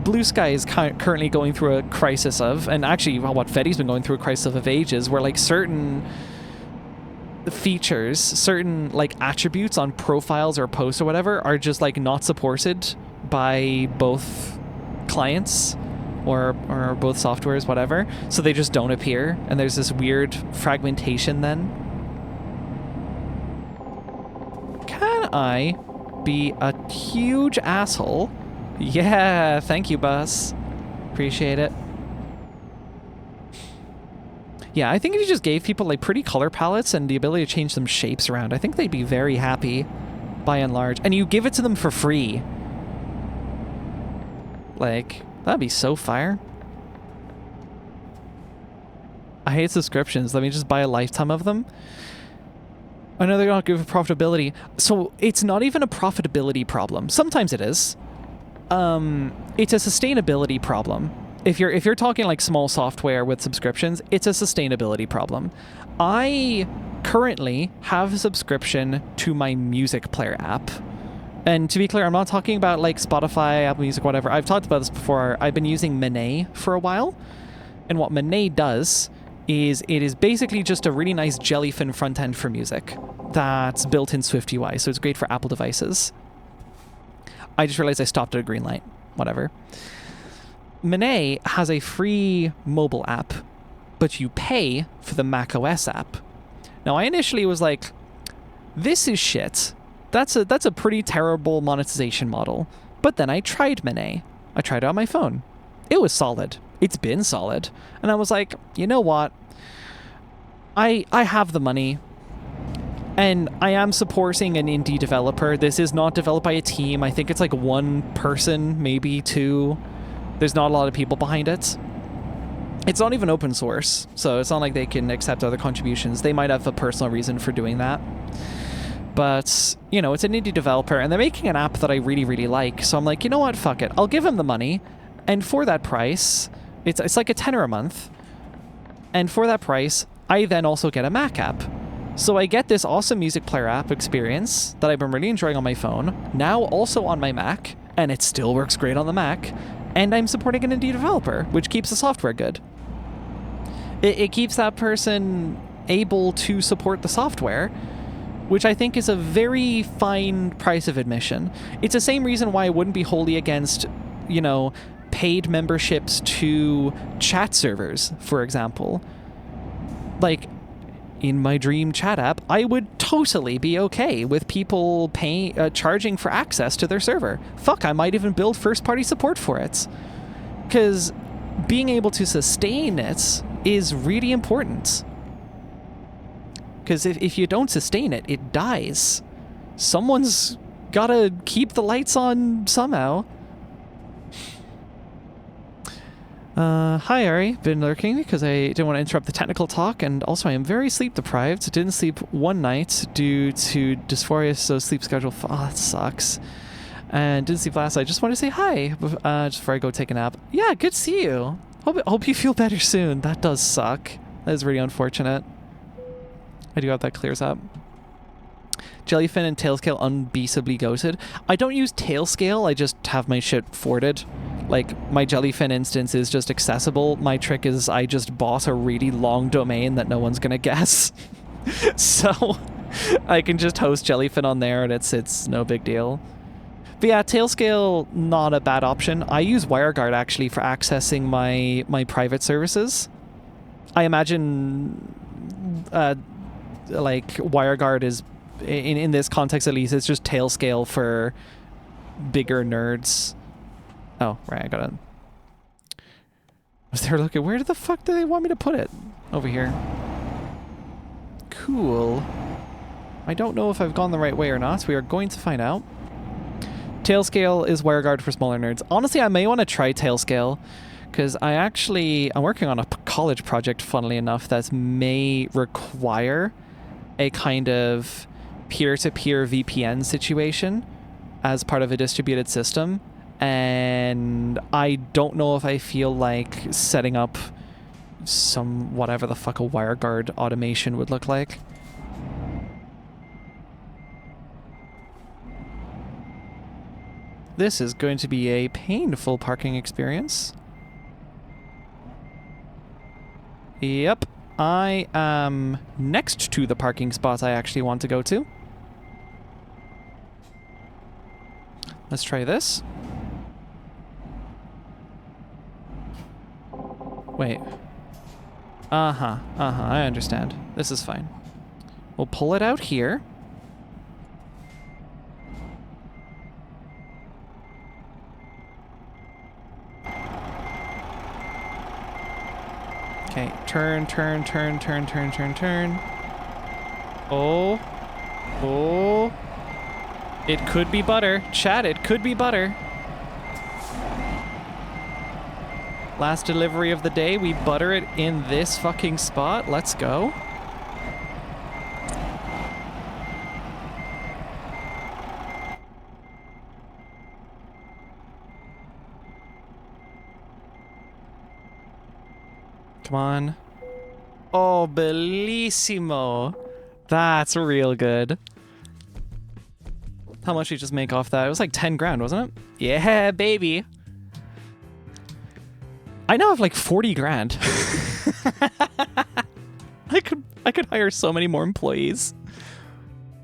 Blue Sky is currently going through a crisis of, and actually what Fetty's been going through a crisis of ages, where, like, certain features, certain like attributes on profiles or posts or whatever are just like not supported by both clients or both softwares, whatever, so they just don't appear, and there's this weird fragmentation then. Can I be a huge asshole? Yeah, thank you, boss. Appreciate it. Yeah, I think if you just gave people like pretty color palettes and the ability to change some shapes around, I think they'd be very happy by and large. And you give it to them for free. Like, that'd be so fire. I hate subscriptions. Let me just buy a lifetime of them. I know they're not good for profitability. So it's not even a profitability problem. Sometimes it is. It's a sustainability problem. If you're talking like small software with subscriptions, it's a sustainability problem. I currently have a subscription to my music player app. And to be clear, I'm not talking about like Spotify, Apple Music, whatever. I've talked about this before. I've been using Mamey for a while. And what Mamey does is it is basically just a really nice jellyfin front end for music that's built in SwiftUI. So it's great for Apple devices. I just realized I stopped at a green light. Whatever. Mamey has a free mobile app, but you pay for the macOS app. Now, I initially was like, this is shit. That's a pretty terrible monetization model. But then I tried Mamey. I tried it on my phone. It was solid. It's been solid. And I was like, you know what? I have the money. And I am supporting an indie developer. This is not developed by a team. I think it's like one person, maybe two. There's not a lot of people behind it. It's not even open source, so it's not like they can accept other contributions. They might have a personal reason for doing that. But, you know, it's an indie developer, and they're making an app that I really, really like. So I'm like, you know what? Fuck it. I'll give them the money. And for that price, it's like a tenner a month. And for that price, I then also get a Mac app. So I get this awesome music player app experience that I've been really enjoying on my phone, now also on my Mac, and it still works great on the Mac. And I'm supporting an indie developer, which keeps the software good. It keeps that person able to support the software, which I think is a very fine price of admission. It's the same reason why I wouldn't be wholly against, you know, paid memberships to chat servers, for example. Like, in my dream chat app, I would totally be okay with people charging for access to their server. Fuck, I might even build first-party support for it. Because being able to sustain it is really important. Because if you don't sustain it, it dies. Someone's gotta keep the lights on somehow. Hi, Ari. Been lurking because I didn't want to interrupt the technical talk, and also I am very sleep deprived. Didn't sleep one night due to dysphoria, so sleep schedule. Oh, that sucks. And didn't sleep last night. Just wanted to say hi just before I go take a nap. Yeah, good to see you. Hope you feel better soon. That does suck. That is really unfortunate. I do hope that clears up. Jellyfin and Tailscale unbeasably goated. I don't use Tailscale, I just have my shit forwarded. Like, my Jellyfin instance is just accessible. My trick is I just bought a really long domain that no one's gonna guess. So, I can just host Jellyfin on there and it's no big deal. But yeah, Tailscale, not a bad option. I use WireGuard actually for accessing my private services. I imagine, like, WireGuard is, in this context at least, it's just Tailscale for bigger nerds. Oh, right, I gotta... I was there looking, where the fuck do they want me to put it? Over here. Cool. I don't know if I've gone the right way or not. We are going to find out. Tailscale is WireGuard for smaller nerds. Honestly, I may want to try Tailscale, because I'm working on a college project, funnily enough, that may require a kind of peer-to-peer VPN situation as part of a distributed system. And I don't know if I feel like setting up some whatever the fuck a WireGuard automation would look like. This is going to be a painful parking experience. Yep, I am next to the parking spot I actually want to go to. Let's try this. Wait. Uh-huh. I understand. This is fine. We'll pull it out here. Okay, turn. Oh. It could be butter. Chat, it could be butter. Last delivery of the day, we butter it in this fucking spot. Let's go. Come on. Oh, bellissimo. That's real good. How much did you just make off that? It was like 10 grand, wasn't it? Yeah, baby. I now have like 40 grand. I could hire so many more employees.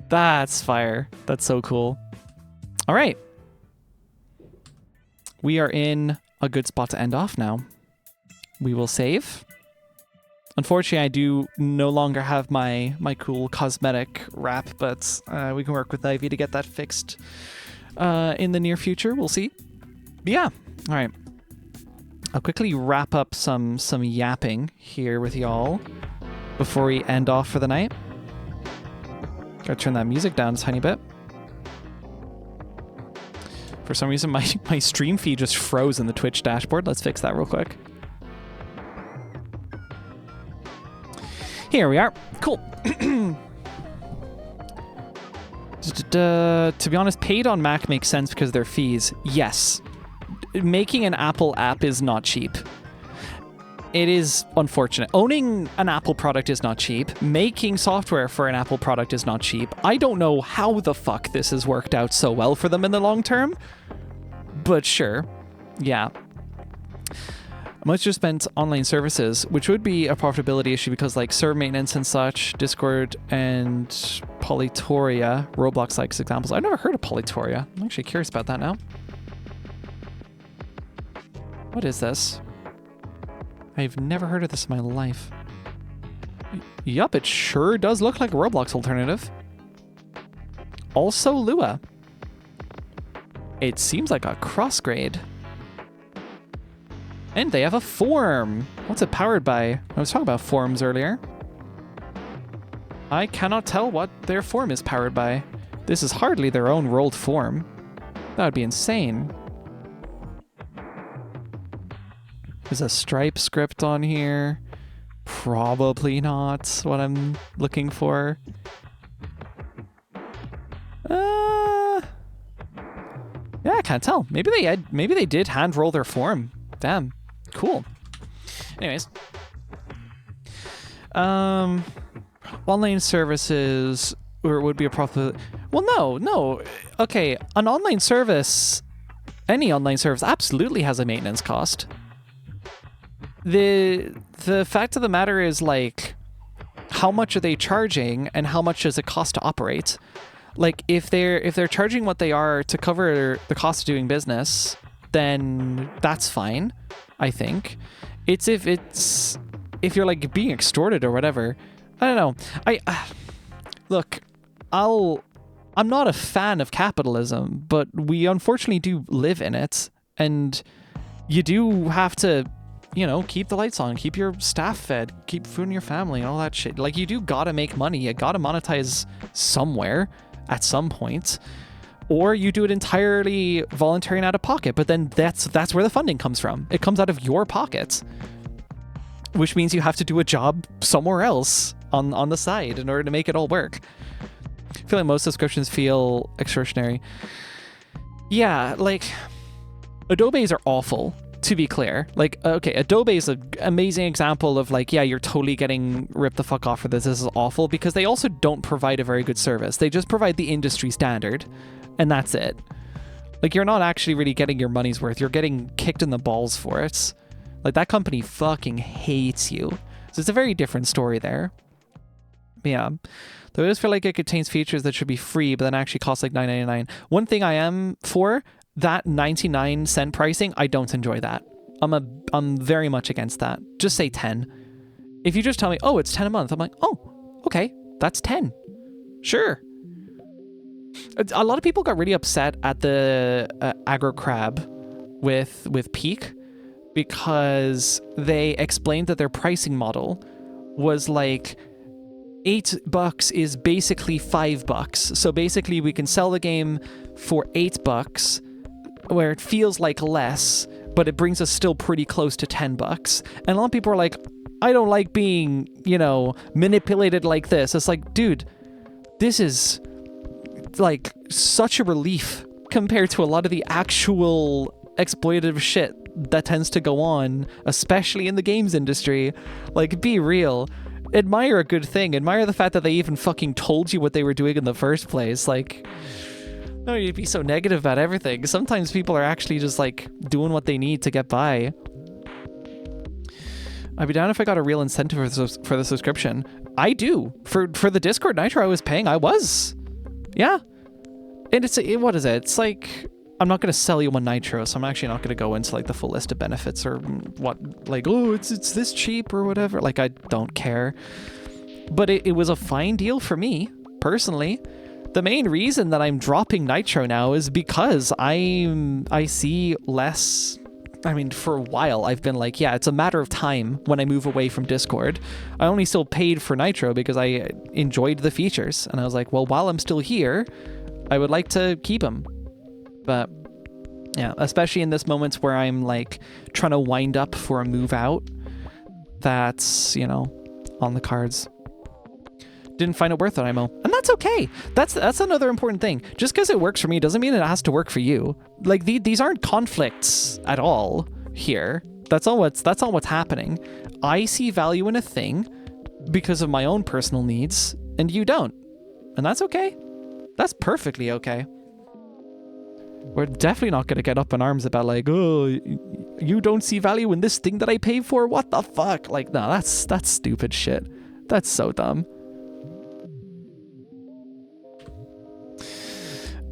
That's fire. That's so cool. All right. We are in a good spot to end off now. We will save. Unfortunately, I do no longer have my cool cosmetic wrap, but we can work with Ivy to get that fixed in the near future. We'll see. But yeah. All right. I'll quickly wrap up some yapping here with y'all before we end off for the night. Gotta turn that music down a tiny bit. For some reason, my stream feed just froze in the Twitch dashboard. Let's fix that real quick. Here we are. Cool. To be honest, paid on Mac makes sense because of their fees. Yes. Making an Apple app is not cheap. It is unfortunate. Owning an Apple product is not cheap. Making software for an Apple product is not cheap. I don't know how the fuck this has worked out so well for them in the long term. But sure. Yeah. Much just spent online services, which would be a profitability issue because like server maintenance and such, Discord and Polytoria, Roblox-like examples. I've never heard of Polytoria. I'm actually curious about that now. What is this? I've never heard of this in my life. Yup, it sure does look like a Roblox alternative. Also Lua. It seems like a cross-grade. And they have a form. What's it powered by? I was talking about forms earlier. I cannot tell what their form is powered by. This is hardly their own rolled form. That would be insane. There's a Stripe script on here. Probably not what I'm looking for. Yeah, I can't tell. Maybe they did hand roll their form. Damn. Cool. Anyways. Online services or would be a profit. Well, no. Okay, an online service, any online service absolutely has a maintenance cost. The fact of the matter is like how much are they charging and how much does it cost to operate? Like if they're charging what they are to cover the cost of doing business, then that's fine, I think. It's if you're like being extorted or whatever. I don't know. Look, I'm not a fan of capitalism, but we unfortunately do live in it, and you do have to, you know, keep the lights on, keep your staff fed, keep food in your family and all that shit. Like you do gotta make money. You gotta monetize somewhere at some point. Or you do it entirely voluntary and out of pocket, but then that's where the funding comes from. It comes out of your pockets, which means you have to do a job somewhere else on the side in order to make it all work. I feel like most subscriptions feel extortionary. Yeah, like Adobes are awful, to be clear. Like, okay, Adobe is an amazing example of like, yeah, you're totally getting ripped the fuck off for this. This is awful because they also don't provide a very good service. They just provide the industry standard. And that's it. Like, you're not actually really getting your money's worth. You're getting kicked in the balls for it. Like, that company fucking hates you. So it's a very different story there. Yeah. Though I just feel like it contains features that should be free, but then actually cost like $9.99. One thing I am for, that 99-cent pricing, I don't enjoy that. I'm very much against that. Just say 10. If you just tell me, oh, it's 10 a month, I'm like, oh, okay, that's 10. Sure. A lot of people got really upset at the aggro crab with Peak because they explained that their pricing model was like $8 is basically $5. So basically we can sell the game for $8 where it feels like less, but it brings us still pretty close to $10. And a lot of people are like, I don't like being, manipulated like this. It's like, dude, this is like such a relief compared to a lot of the actual exploitative shit that tends to go on, especially in the games industry. Like, be real. Admire a good thing. Admire the fact that they even fucking told you what they were doing in the first place. Like, no, you'd be so negative about everything. Sometimes people are actually just like doing what they need to get by. I'd be down if I got a real incentive for the subscription. I do. For the Discord Nitro I was paying, I was. Yeah. And what is it? It's like, I'm not going to sell you one Nitro, so I'm actually not going to go into like the full list of benefits or what, like, oh, it's this cheap or whatever. Like, I don't care. But it was a fine deal for me, personally. The main reason that I'm dropping Nitro now is because I see less. I mean, for a while, I've been like, yeah, it's a matter of time when I move away from Discord. I only still paid for Nitro because I enjoyed the features. And I was like, well, while I'm still here, I would like to keep them. But yeah, especially in this moments where I'm like trying to wind up for a move out, that's, on the cards. Didn't find it worth it, IMO. And that's okay. That's another important thing. Just because it works for me doesn't mean it has to work for you. Like, these aren't conflicts at all here. That's all what's happening. I see value in a thing because of my own personal needs, and you don't. And that's okay. That's perfectly okay. We're definitely not going to get up in arms about like, oh, you don't see value in this thing that I pay for? What the fuck? Like, no, that's stupid shit. That's so dumb.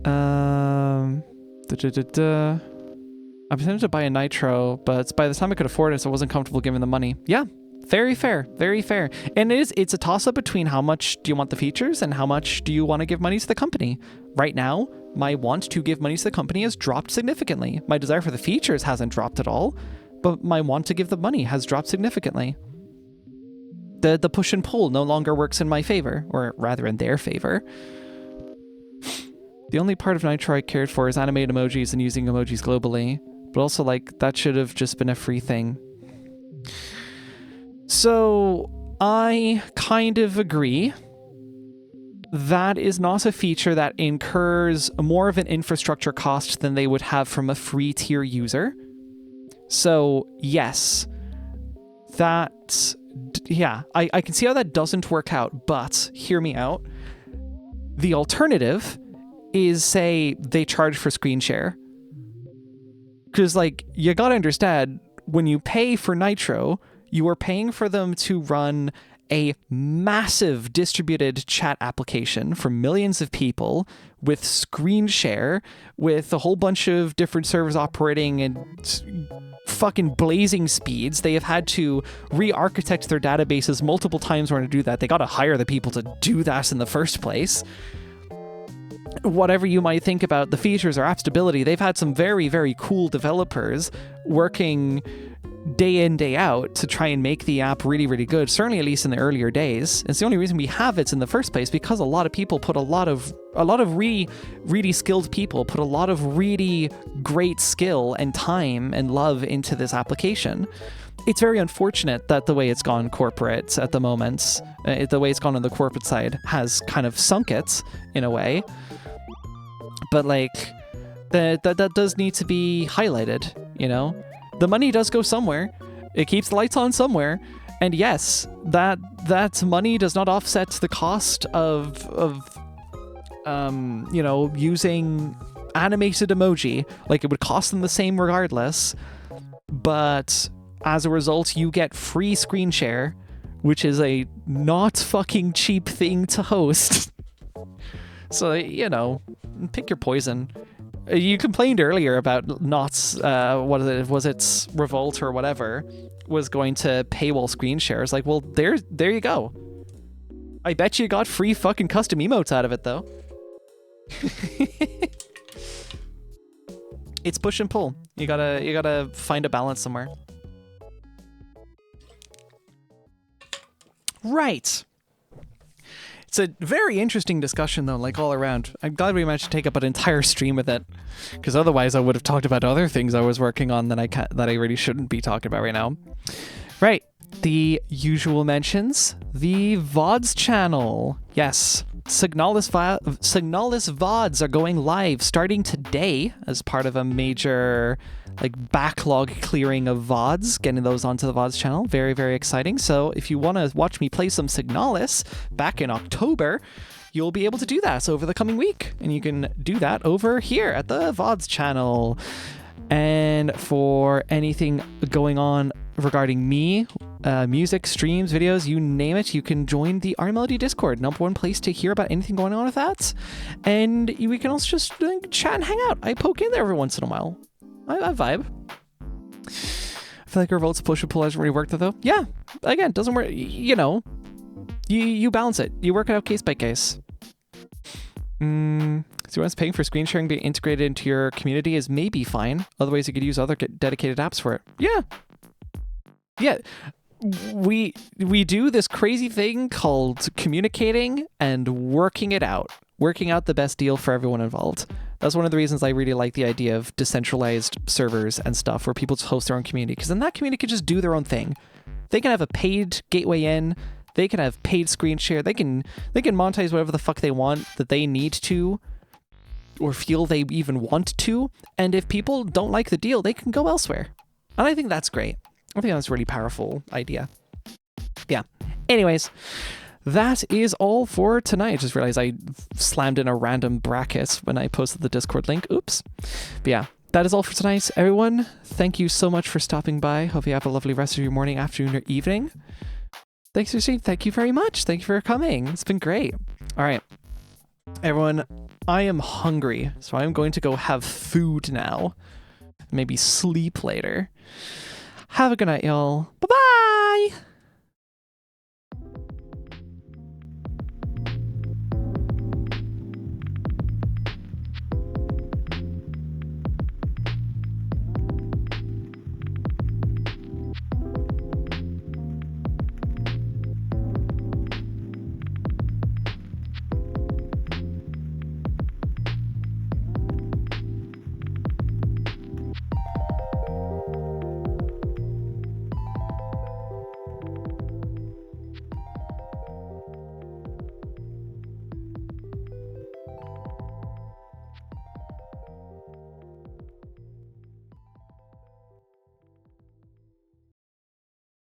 I'm tempted to buy a Nitro, but by the time I could afford it, so I wasn't comfortable giving the money. Yeah, very fair, very fair. And it's a toss-up between how much do you want the features and how much do you want to give money to the company. Right now, my want to give money to the company has dropped significantly. My desire for the features hasn't dropped at all, but my want to give the money has dropped significantly. The push and pull no longer works in my favor, or rather in their favor. The only part of Nitro I cared for is animated emojis and using emojis globally, but also like that should have just been a free thing. So I kind of agree. That is not a feature that incurs more of an infrastructure cost than they would have from a free tier user. So yes, I can see how that doesn't work out, but hear me out. The alternative is, say, they charge for screen share. Because, like, you gotta understand, when you pay for Nitro, you are paying for them to run a massive distributed chat application for millions of people with screen share, with a whole bunch of different servers operating and fucking blazing speeds. They have had to re-architect their databases multiple times in order to do that. They gotta hire the people to do that in the first place. Whatever you might think about the features or app stability, they've had some very, very cool developers working day in, day out to try and make the app really, really good, certainly at least in the earlier days. It's the only reason we have it in the first place, because a lot of people put a lot of really, really skilled people put a lot of really great skill and time and love into this application. It's very unfortunate that the way it's gone corporate at the moment, the way it's gone on the corporate side has kind of sunk it in a way. But like, that does need to be highlighted, The money does go somewhere. It keeps the lights on somewhere. And yes, that money does not offset the cost of using animated emoji. Like, it would cost them the same regardless. But as a result, you get free screen share, which is a not fucking cheap thing to host. So, pick your poison. You complained earlier about Knott's, what is it? Was it Revolt or whatever was going to paywall screen shares? Like, well, there you go. I bet you got free fucking custom emotes out of it though. It's push and pull. You gotta find a balance somewhere. Right. It's a very interesting discussion though, like all around. I'm glad we managed to take up an entire stream with it, because otherwise I would have talked about other things I was working on that I really shouldn't be talking about right now. Right. The usual mentions. The VODs channel. Yes. Signalis VODs are going live starting today as part of a major backlog clearing of VODs, getting those onto the VODs channel. Very, very exciting. So if you want to watch me play some Signalis back in October, you'll be able to do that over the coming week. And you can do that over here at the VODs channel. And for anything going on regarding me, music, streams, videos, you name it, you can join the Our Melody Discord, #1 place to hear about anything going on with that. And we can also just chat and hang out. I poke in there every once in a while. I vibe. I feel like Revolt's push and pull hasn't really worked though. Yeah, again, it doesn't work. You know, you balance it. You work it out case by case. So once paying for screen sharing being integrated into your community is maybe fine. Otherwise, you could use other dedicated apps for it. Yeah. We do this crazy thing called communicating and working it out. Working out the best deal for everyone involved. That's one of the reasons I really like the idea of decentralized servers and stuff where people just host their own community, because then that community can just do their own thing. They can have a paid gateway in. They can have paid screen share. They can monetize whatever the fuck they want that they need to, or feel they even want to. And if people don't like the deal, they can go elsewhere. And I think that's great. I think that's a really powerful idea. Yeah. Anyways, that is all for tonight. I just realized I slammed in a random bracket when I posted the Discord link. Oops. But yeah, that is all for tonight, everyone. Thank you so much for stopping by. Hope you have a lovely rest of your morning, afternoon, or evening. Thanks for seeing. Thank you very much. Thank you for coming. It's been great. All right, everyone, I am hungry, so I'm going to go have food now. Maybe sleep later. Have a good night, y'all. Bye-bye!